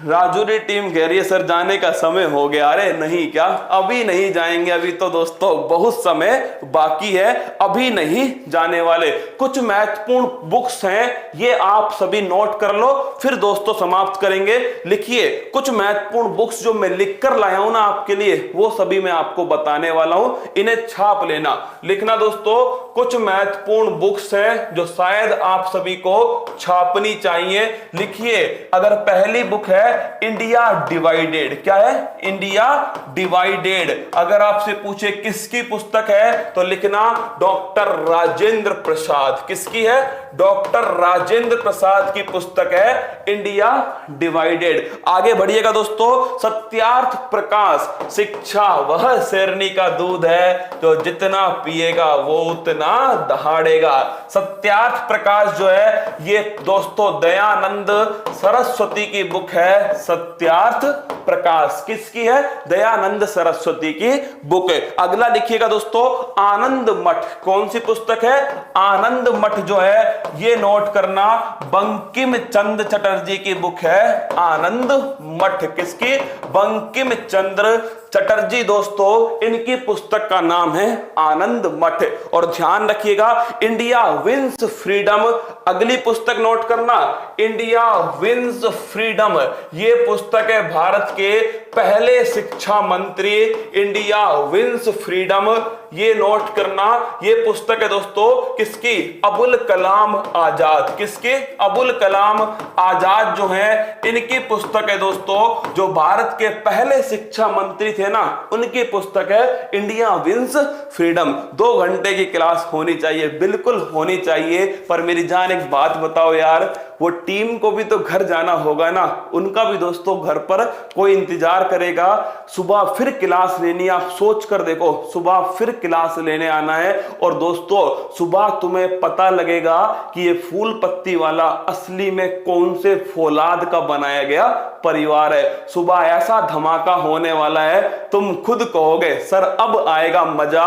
राजूरी टीम कह रही है सर जाने का समय हो गया। अरे नहीं, क्या अभी नहीं जाएंगे, अभी तो दोस्तों बहुत समय बाकी है, अभी नहीं जाने वाले। कुछ महत्वपूर्ण बुक्स हैं, ये आप सभी नोट कर लो, फिर दोस्तों समाप्त करेंगे। लिखिए कुछ महत्वपूर्ण बुक्स जो मैं लिख कर लाया हूं ना आपके लिए, वो सभी मैं आपको बताने वाला हूं, इन्हें छाप लेना। लिखना दोस्तों कुछ महत्वपूर्ण बुक्स हैं जो शायद आप सभी को छापनी चाहिए। लिखिए, अगर पहली बुक है इंडिया डिवाइडेड। क्या है? India divided. अगर आपसे पूछे किसकी पुस्तक है तो लिखना डॉक्टर राजेंद्र प्रसाद। किसकी है? डॉक्टर राजेंद्र प्रसाद की पुस्तक है इंडिया डिवाइडेड। आगे बढ़िएगा दोस्तों। सत्यार्थ प्रकाश, शिक्षा वह शेरनी का दूध है जो जितना पिएगा वो उतना दहाड़ेगा। सत्यार्थ प्रकाश जो है ये दोस्तों दयानंद सरस्वती की बुक है। सत्यार्थ प्रकाश किसकी है? दयानंद सरस्वती की बुक है। अगला लिखिएगा दोस्तों आनंद मठ। कौन सी पुस्तक है? आनंद मठ जो है ये नोट करना बंकिम चंद्र चटर्जी की बुक है। आनंद मठ किसकी? बंकिम चंद्र चटर्जी दोस्तों, इनकी पुस्तक का नाम है आनंद मठ। और ध्यान रखिएगा इंडिया विंस फ्रीडम, अगली पुस्तक नोट करना इंडिया विंस फ्रीडम। ये पुस्तक है भारत के पहले शिक्षा मंत्री इंडिया विंस फ्रीडम, ये नोट करना। ये पुस्तक है दोस्तों किसकी? अबुल कलाम आजाद। किसके? अबुल कलाम आजाद जो है इनकी पुस्तक है दोस्तों, जो भारत के पहले शिक्षा मंत्री थे ना, उनकी पुस्तक है इंडिया विंस फ्रीडम। 2 घंटे की क्लास होनी चाहिए, बिल्कुल होनी चाहिए। पर मेरी जान एक बात बताओ यार, वो टीम को भी तो घर जाना होगा ना, उनका भी दोस्तों घर पर कोई इंतजार करेगा। सुबह फिर क्लास लेनी, आप सोच कर देखो, सुबह फिर क्लास लेने आना है। और दोस्तों सुबह तुम्हें पता लगेगा कि ये फूल पत्ती वाला असली में कौन से फौलाद का बनाया गया परिवार है। सुबह ऐसा धमाका होने वाला है, तुम खुद कहोगे सर अब आएगा मजा।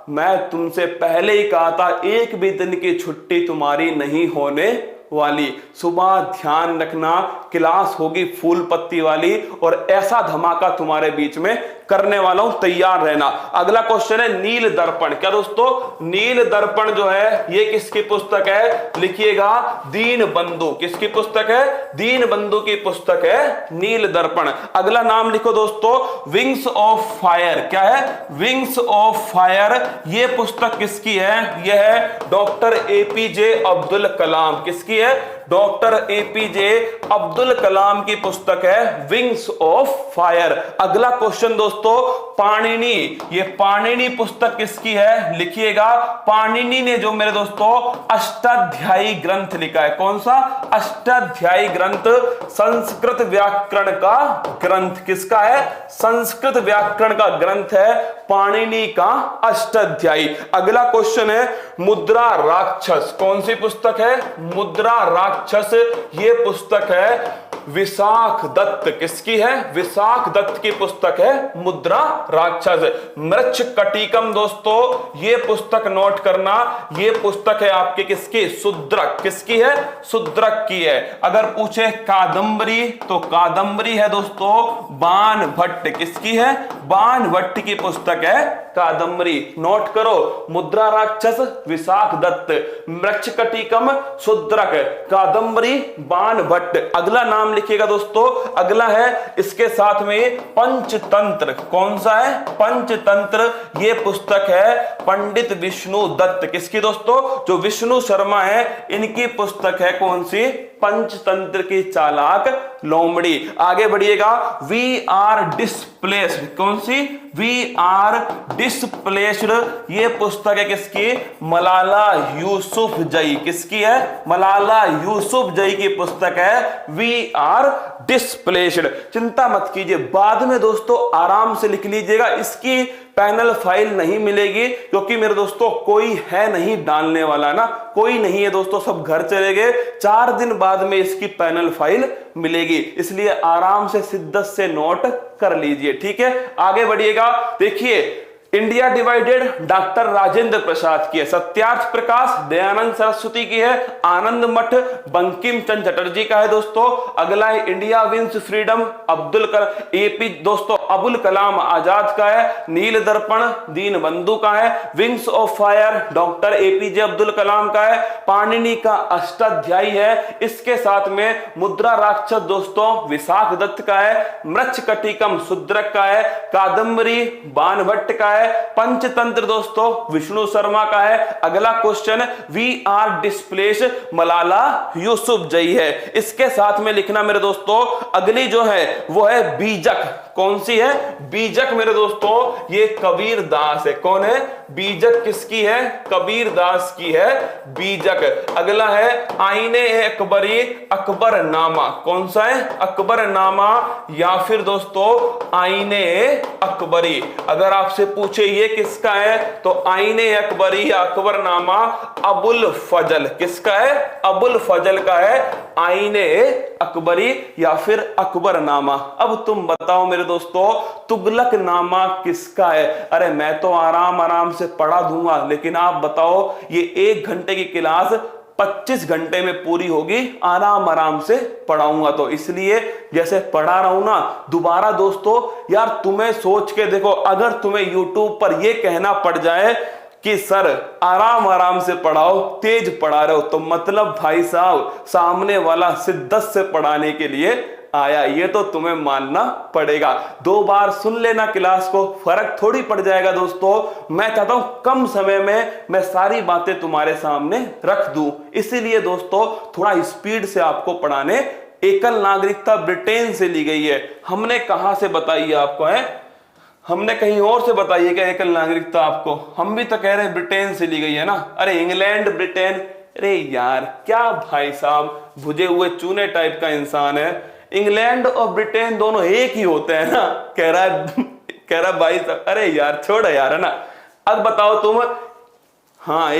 मैं तुमसे पहले ही कहा था एक भी दिन की छुट्टी तुम्हारी नहीं होने वाली। सुबह ध्यान रखना क्लास होगी फूल पत्ती वाली, और ऐसा धमाका तुम्हारे बीच में करने वाला हूं, तैयार रहना। अगला क्वेश्चन है नील दर्पण। क्या दोस्तों? नील दर्पण जो है ये किसकी पुस्तक है? लिखिएगा दीन बंधु। किसकी पुस्तक है? दीन बंधु की पुस्तक है नील दर्पण। अगला नाम लिखो दोस्तों विंग्स ऑफ फायर। क्या है? Wings of fire. ये पुस्तक किसकी है? यह है डॉक्टर एपीजे अब्दुल कलाम। किसकी है? डॉक्टर एपीजे अब्दुल कलाम की पुस्तक है विंग्स ऑफ फायर। अगला क्वेश्चन दोस्तों दोस्तों पाणिनि, ये पाणिनि पुस्तक किसकी है लिखिएगा। पाणिनि ने जो मेरे दोस्तों अष्टाध्यायी ग्रंथ लिखा है, कौन सा अष्टाध्यायी ग्रंथ, संस्कृत व्याकरण का ग्रंथ किसका है, संस्कृत व्याकरण का ग्रंथ है पाणिनि का अष्टाध्यायी। अगला क्वेश्चन है मुद्रा राक्षस, कौन सी पुस्तक है, मुद्रा राक्षस, ये पुस्तक है विशाख दत्त, किसकी है, विशाख दत्त की पुस्तक है मुद्रा राक्षस। मृच्छकटिकम दोस्तों ये पुस्तक नोट करना, ये पुस्तक है आपके किसकी, शूद्रक, किसकी है, शूद्रक की है। अगर पूछे कादंबरी तो कादंबरी है दोस्तों बाण भट्ट, किसकी है, बाण भट्ट की पुस्तक है कादंबरी। नोट करो मुद्रा राक्षस विशाख दत्त, मृच्छकटिकम शूद्रक, कादंबरी बाण भट्ट। अगला नाम लिखिएगा दोस्तों, अगला है इसके साथ में पंचतंत्र, कौन सा है, पंचतंत्र, ये पुस्तक है पंडित विष्णु दत्त, किसकी दोस्तों, जो विष्णु शर्मा है इनकी पुस्तक है कौन सी, पंचतंत्र की चालाक लोमड़ी। आगे बढ़िएगा, वी आर डिस्प्लेस्ड, कौन सी, वी आर डिस्प्लेस्ड, ये पुस्तक है किसकी, मलाला यूसुफजई, किसकी है, मलाला यूसुफजई की पुस्तक है वी आर डिस्प्लेस्ड। चिंता मत कीजिए, बाद में दोस्तों आराम से लिख लीजिएगा, इसकी पैनल फाइल नहीं मिलेगी क्योंकि मेरे दोस्तों कोई है नहीं डालने वाला ना, कोई नहीं है दोस्तों, सब घर चले गए। 4 दिन बाद में इसकी पैनल फाइल मिलेगी, इसलिए आराम से शिद्दत से नोट कर लीजिए, ठीक है। आगे बढ़िएगा, देखिए India divided doctor Rajendra Prasad की है, सत्यार्थ प्रकाश दयानंद सरस्वती की है, आनंद मठ बंकिम चंद्र चटर्जी का है दोस्तों। अगला है India wins freedom Abdul Kalam, AP दोस्तों अबुल कलाम आजाद का है, नील दर्पण दीन बंधु का है, Wings of Fire doctor APJ Abdul Kalam का है, पाणिनि का अष्टाध्यायी है, इसके साथ में मुद्रा राक्षस दोस्तों विशाख दत्त का है, मृच्छकटिकम शूद्रक का है, कादंबरी बाण भट्ट का है, पंचतंत्र दोस्तों विष्णु शर्मा का है। अगला question we are displace Malala Yousafzai है, इसके साथ में लिखना मेरे दोस्तों। अगली जो है वो है बीजक, कौन सी है, बीजक मेरे दोस्तों ये कबीर दास है, कौन है, बीजक किसकी है, कबीर दास की है बीजक। अगला है आईने अकबरी अकबरनामा, कौन सा है, अकबरनामा या फिर दोस्तों आईने अकबरी। अगर आपसे पूछे ये किसका है तो आईने अकबरी या अकबरनामा अबुल फजल, किसका है, अबुल फजल का है आईने अकबरी या फिर अकबरनामा। अब तुम बताओ मेरे दोस्तों तुगलकनामा किसका है। अरे मैं तो आराम से पढ़ा दूंगा, लेकिन आप बताओ ये 1 घंटे की क्लास 25 घंटे में पूरी होगी, आराम से पढ़ाऊंगा। तो इसलिए जैसे पढ़ा रहा हूं ना, दोबारा दोस्तों यार तुम्हें सोच के देखो, अगर तुम्हें YouTube पर यह कहना पड़ जाए कि सर आराम से पढ़ाओ, तेज पढ़ा रहे हो, तो मतलब भाई साहब सामने वाला शिद्दत से पढ़ाने के लिए आया, ये तो तुम्हें मानना पड़ेगा। 2 बार सुन लेना क्लास को, फर्क थोड़ी पड़ जाएगा दोस्तों। मैं चाहता हूं कम समय में मैं सारी बातें तुम्हारे सामने रख दूं, इसीलिए दोस्तों थोड़ा स्पीड से आपको पढ़ाने। एकल नागरिकता ब्रिटेन से ली गई है, हमने कहां से बताई है आपको, है हमने कहीं और से बताई है क्या एकल नागरिकता आपको, हम भी तो कह रहे हैं ब्रिटेन से ली गई है ना। अरे इंग्लैंड ब्रिटेन, अरे यार क्या भाई साहब भुजे हुए चूने टाइप का इंसान है, इंग्लैंड और ब्रिटेन दोनों एक ही होते हैं ना, कह रहा भाई साहब, अरे यार छोड़ यार, है ना। अब बताओ तुम, हाँ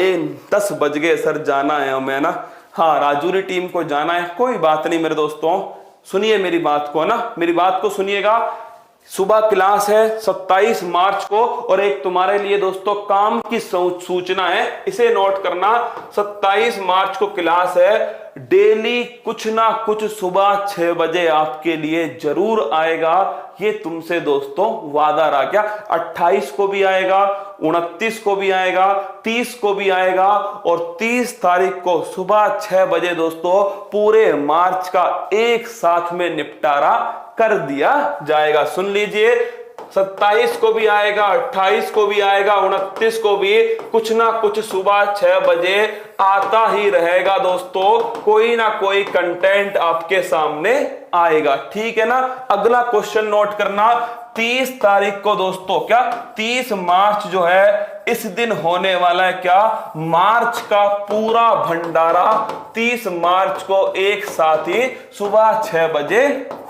10 बज गए सर, जाना है हमें ना, हाँ राजौरी टीम को जाना है, कोई बात नहीं मेरे दोस्तों, सुनिए मेरी बात को ना, मेरी बात को सुनिएगा। सुबह क्लास है 27 मार्च को, और एक तुम्हारे लिए दोस्तों काम की सूचना है, इसे नोट करना। 27 मार्च को क्लास है, डेली कुछ ना कुछ सुबह 6 बजे आपके लिए जरूर आएगा, ये तुमसे दोस्तों वादा रहा क्या। 28 को भी आएगा, 29 को भी आएगा, 30 को भी आएगा, और 30 तारीख को सुबह 6 बजे दोस्तों पूरे मार्च का एक साथ में निपटारा कर दिया जाएगा। सुन लीजिए, 27 को भी आएगा, 28 को भी आएगा, 29 को भी कुछ ना कुछ सुबह 6 बजे आता ही रहेगा दोस्तों, कोई ना कोई कंटेंट आपके सामने आएगा, ठीक है ना। अगला क्वेश्चन नोट करना, 30 तारीख को दोस्तों, क्या 30 मार्च जो है इस दिन होने वाला है क्या, मार्च का पूरा भंडारा 30 मार्च को एक साथ ही सुबह 6 बजे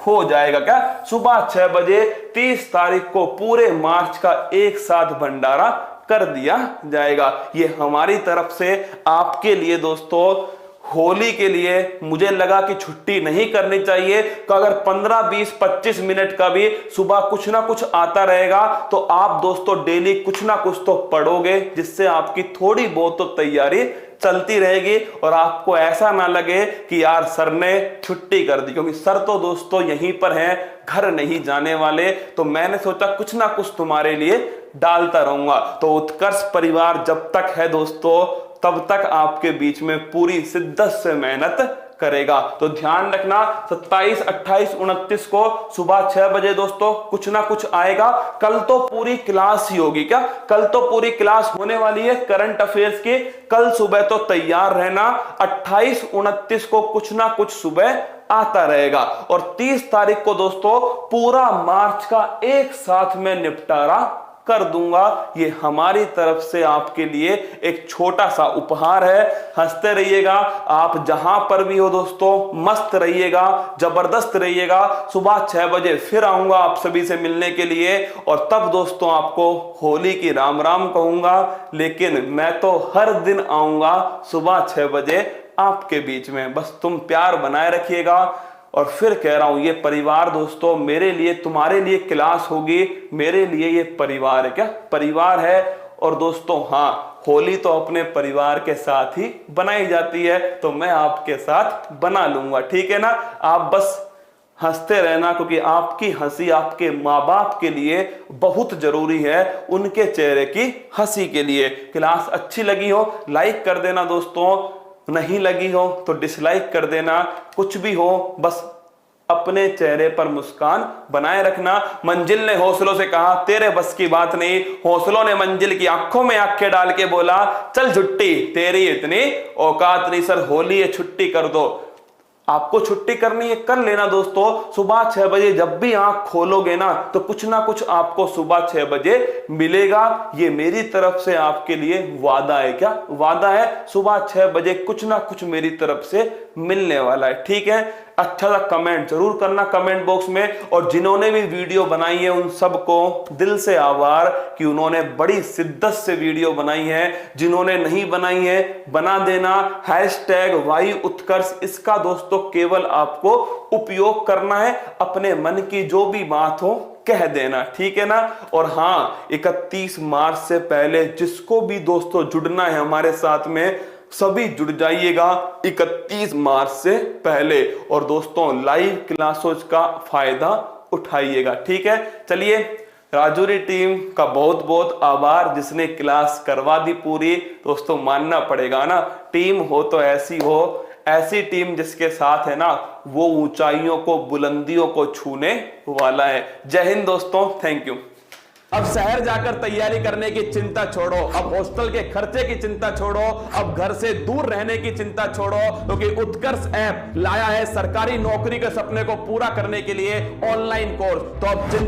हो जाएगा। क्या सुबह 6 बजे 30 तारीख को पूरे मार्च का एक साथ भंडारा कर दिया जाएगा। ये हमारी तरफ से आपके लिए दोस्तों, होली के लिए मुझे लगा कि छुट्टी नहीं करनी चाहिए, तो अगर 15, 20, 25 मिनट का भी सुबह कुछ ना कुछ आता रहेगा तो आप दोस्तों डेली कुछ ना कुछ तो पढ़ोगे, जिससे आपकी थोड़ी बहुत तो तैयारी चलती रहेगी और आपको ऐसा ना लगे कि यार सर ने छुट्टी कर दी, क्योंकि सर तो दोस्तों यहीं पर हैं, घर नहीं जाने वाले। तो मैंने सोचा कुछ ना कुछ तुम्हारे लिए डालता रहूंगा। तो उत्कर्ष परिवार जब तक है दोस्तों, तब तक आपके बीच में पूरी शिद्दत से मेहनत करेगा। तो ध्यान रखना 27, 28, 29 को सुबह 6 बजे दोस्तों कुछ ना कुछ आएगा। कल तो पूरी क्लास ही होगी। क्या कल तो पूरी क्लास होने वाली है करंट अफेयर्स की। कल सुबह तो तैयार रहना। 28, 29 को कुछ ना कुछ सुबह आता रहेगा और 30 तारीख को दोस्तों पूरा मार्च का एक साथ में निपटारा कर दूंगा। ये हमारी तरफ से आपके लिए एक छोटा सा उपहार है। हंसते रहिएगा, आप जहां पर भी हो दोस्तों, मस्त रहिएगा, जबरदस्त रहिएगा। सुबह 6 बजे फिर आऊंगा आप सभी से मिलने के लिए और तब दोस्तों आपको होली की राम राम कहूंगा। लेकिन मैं तो हर दिन आऊंगा सुबह 6 बजे आपके बीच में, बस तुम प्यार बनाए रखिएगा। और फिर कह रहा हूं, ये परिवार दोस्तों मेरे लिए, तुम्हारे लिए क्लास होगी, मेरे लिए ये परिवार है। क्या परिवार है। और दोस्तों हाँ, होली तो अपने परिवार के साथ ही बनाई जाती है, तो मैं आपके साथ बना लूंगा, ठीक है ना। आप बस हंसते रहना, क्योंकि आपकी हंसी आपके माँ बाप के लिए बहुत जरूरी है, उनके चेहरे की हंसी के लिए। क्लास अच्छी लगी हो लाइक कर देना दोस्तों, नहीं लगी हो तो डिसलाइक कर देना। कुछ भी हो, बस अपने चेहरे पर मुस्कान बनाए रखना। मंजिल ने हौसलों से कहा तेरे बस की बात नहीं, हौसलों ने मंजिल की आंखों में आंखें डाल के बोला चल छुट्टी, तेरी इतनी औकात नहीं सर, होली है छुट्टी कर दो। आपको छुट्टी करनी है कर लेना दोस्तों। सुबह 6 बजे जब भी आंख खोलोगे ना, तो कुछ ना कुछ आपको सुबह 6 बजे मिलेगा। ये मेरी तरफ से आपके लिए वादा है। क्या वादा है, सुबह 6 बजे कुछ ना कुछ मेरी तरफ से मिलने वाला है, ठीक है। अच्छा सा कमेंट जरूर करना कमेंट बॉक्स में। और जिन्होंने भी वीडियो बनाई है उन सबको दिल से आभार कि उन्होंने बड़ी शिद्दत से वीडियो बनाई है। जिन्होंने नहीं बनाई है बना देना। #वाई उत्कर्ष, इसका दोस्तों केवल आपको उपयोग करना है, अपने मन की जो भी बात हो कह देना, ठीक है ना। और हाँ, 31 मार्च से पहले जिसको भी दोस्तों जुड़ना है हमारे साथ में, सभी जुड़ जाइएगा 31 मार्च से पहले। और दोस्तों लाइव क्लासेस का फायदा उठाइएगा, ठीक है। चलिए, राजौरी टीम का बहुत बहुत आभार जिसने क्लास करवा दी पूरी। दोस्तों मानना पड़ेगा ना, टीम हो तो ऐसी हो, ऐसी टीम जिसके साथ है ना वो ऊंचाइयों को, बुलंदियों को छूने वाला है। जय हिंद दोस्तों, थैंक यू। अब शहर जाकर तैयारी करने की चिंता छोड़ो, अब हॉस्टल के खर्चे की चिंता छोड़ो, अब घर से दूर रहने की चिंता छोड़ो, क्योंकि उत्कर्ष ऐप लाया है सरकारी नौकरी के सपने को पूरा करने के लिए ऑनलाइन कोर्स। तो अब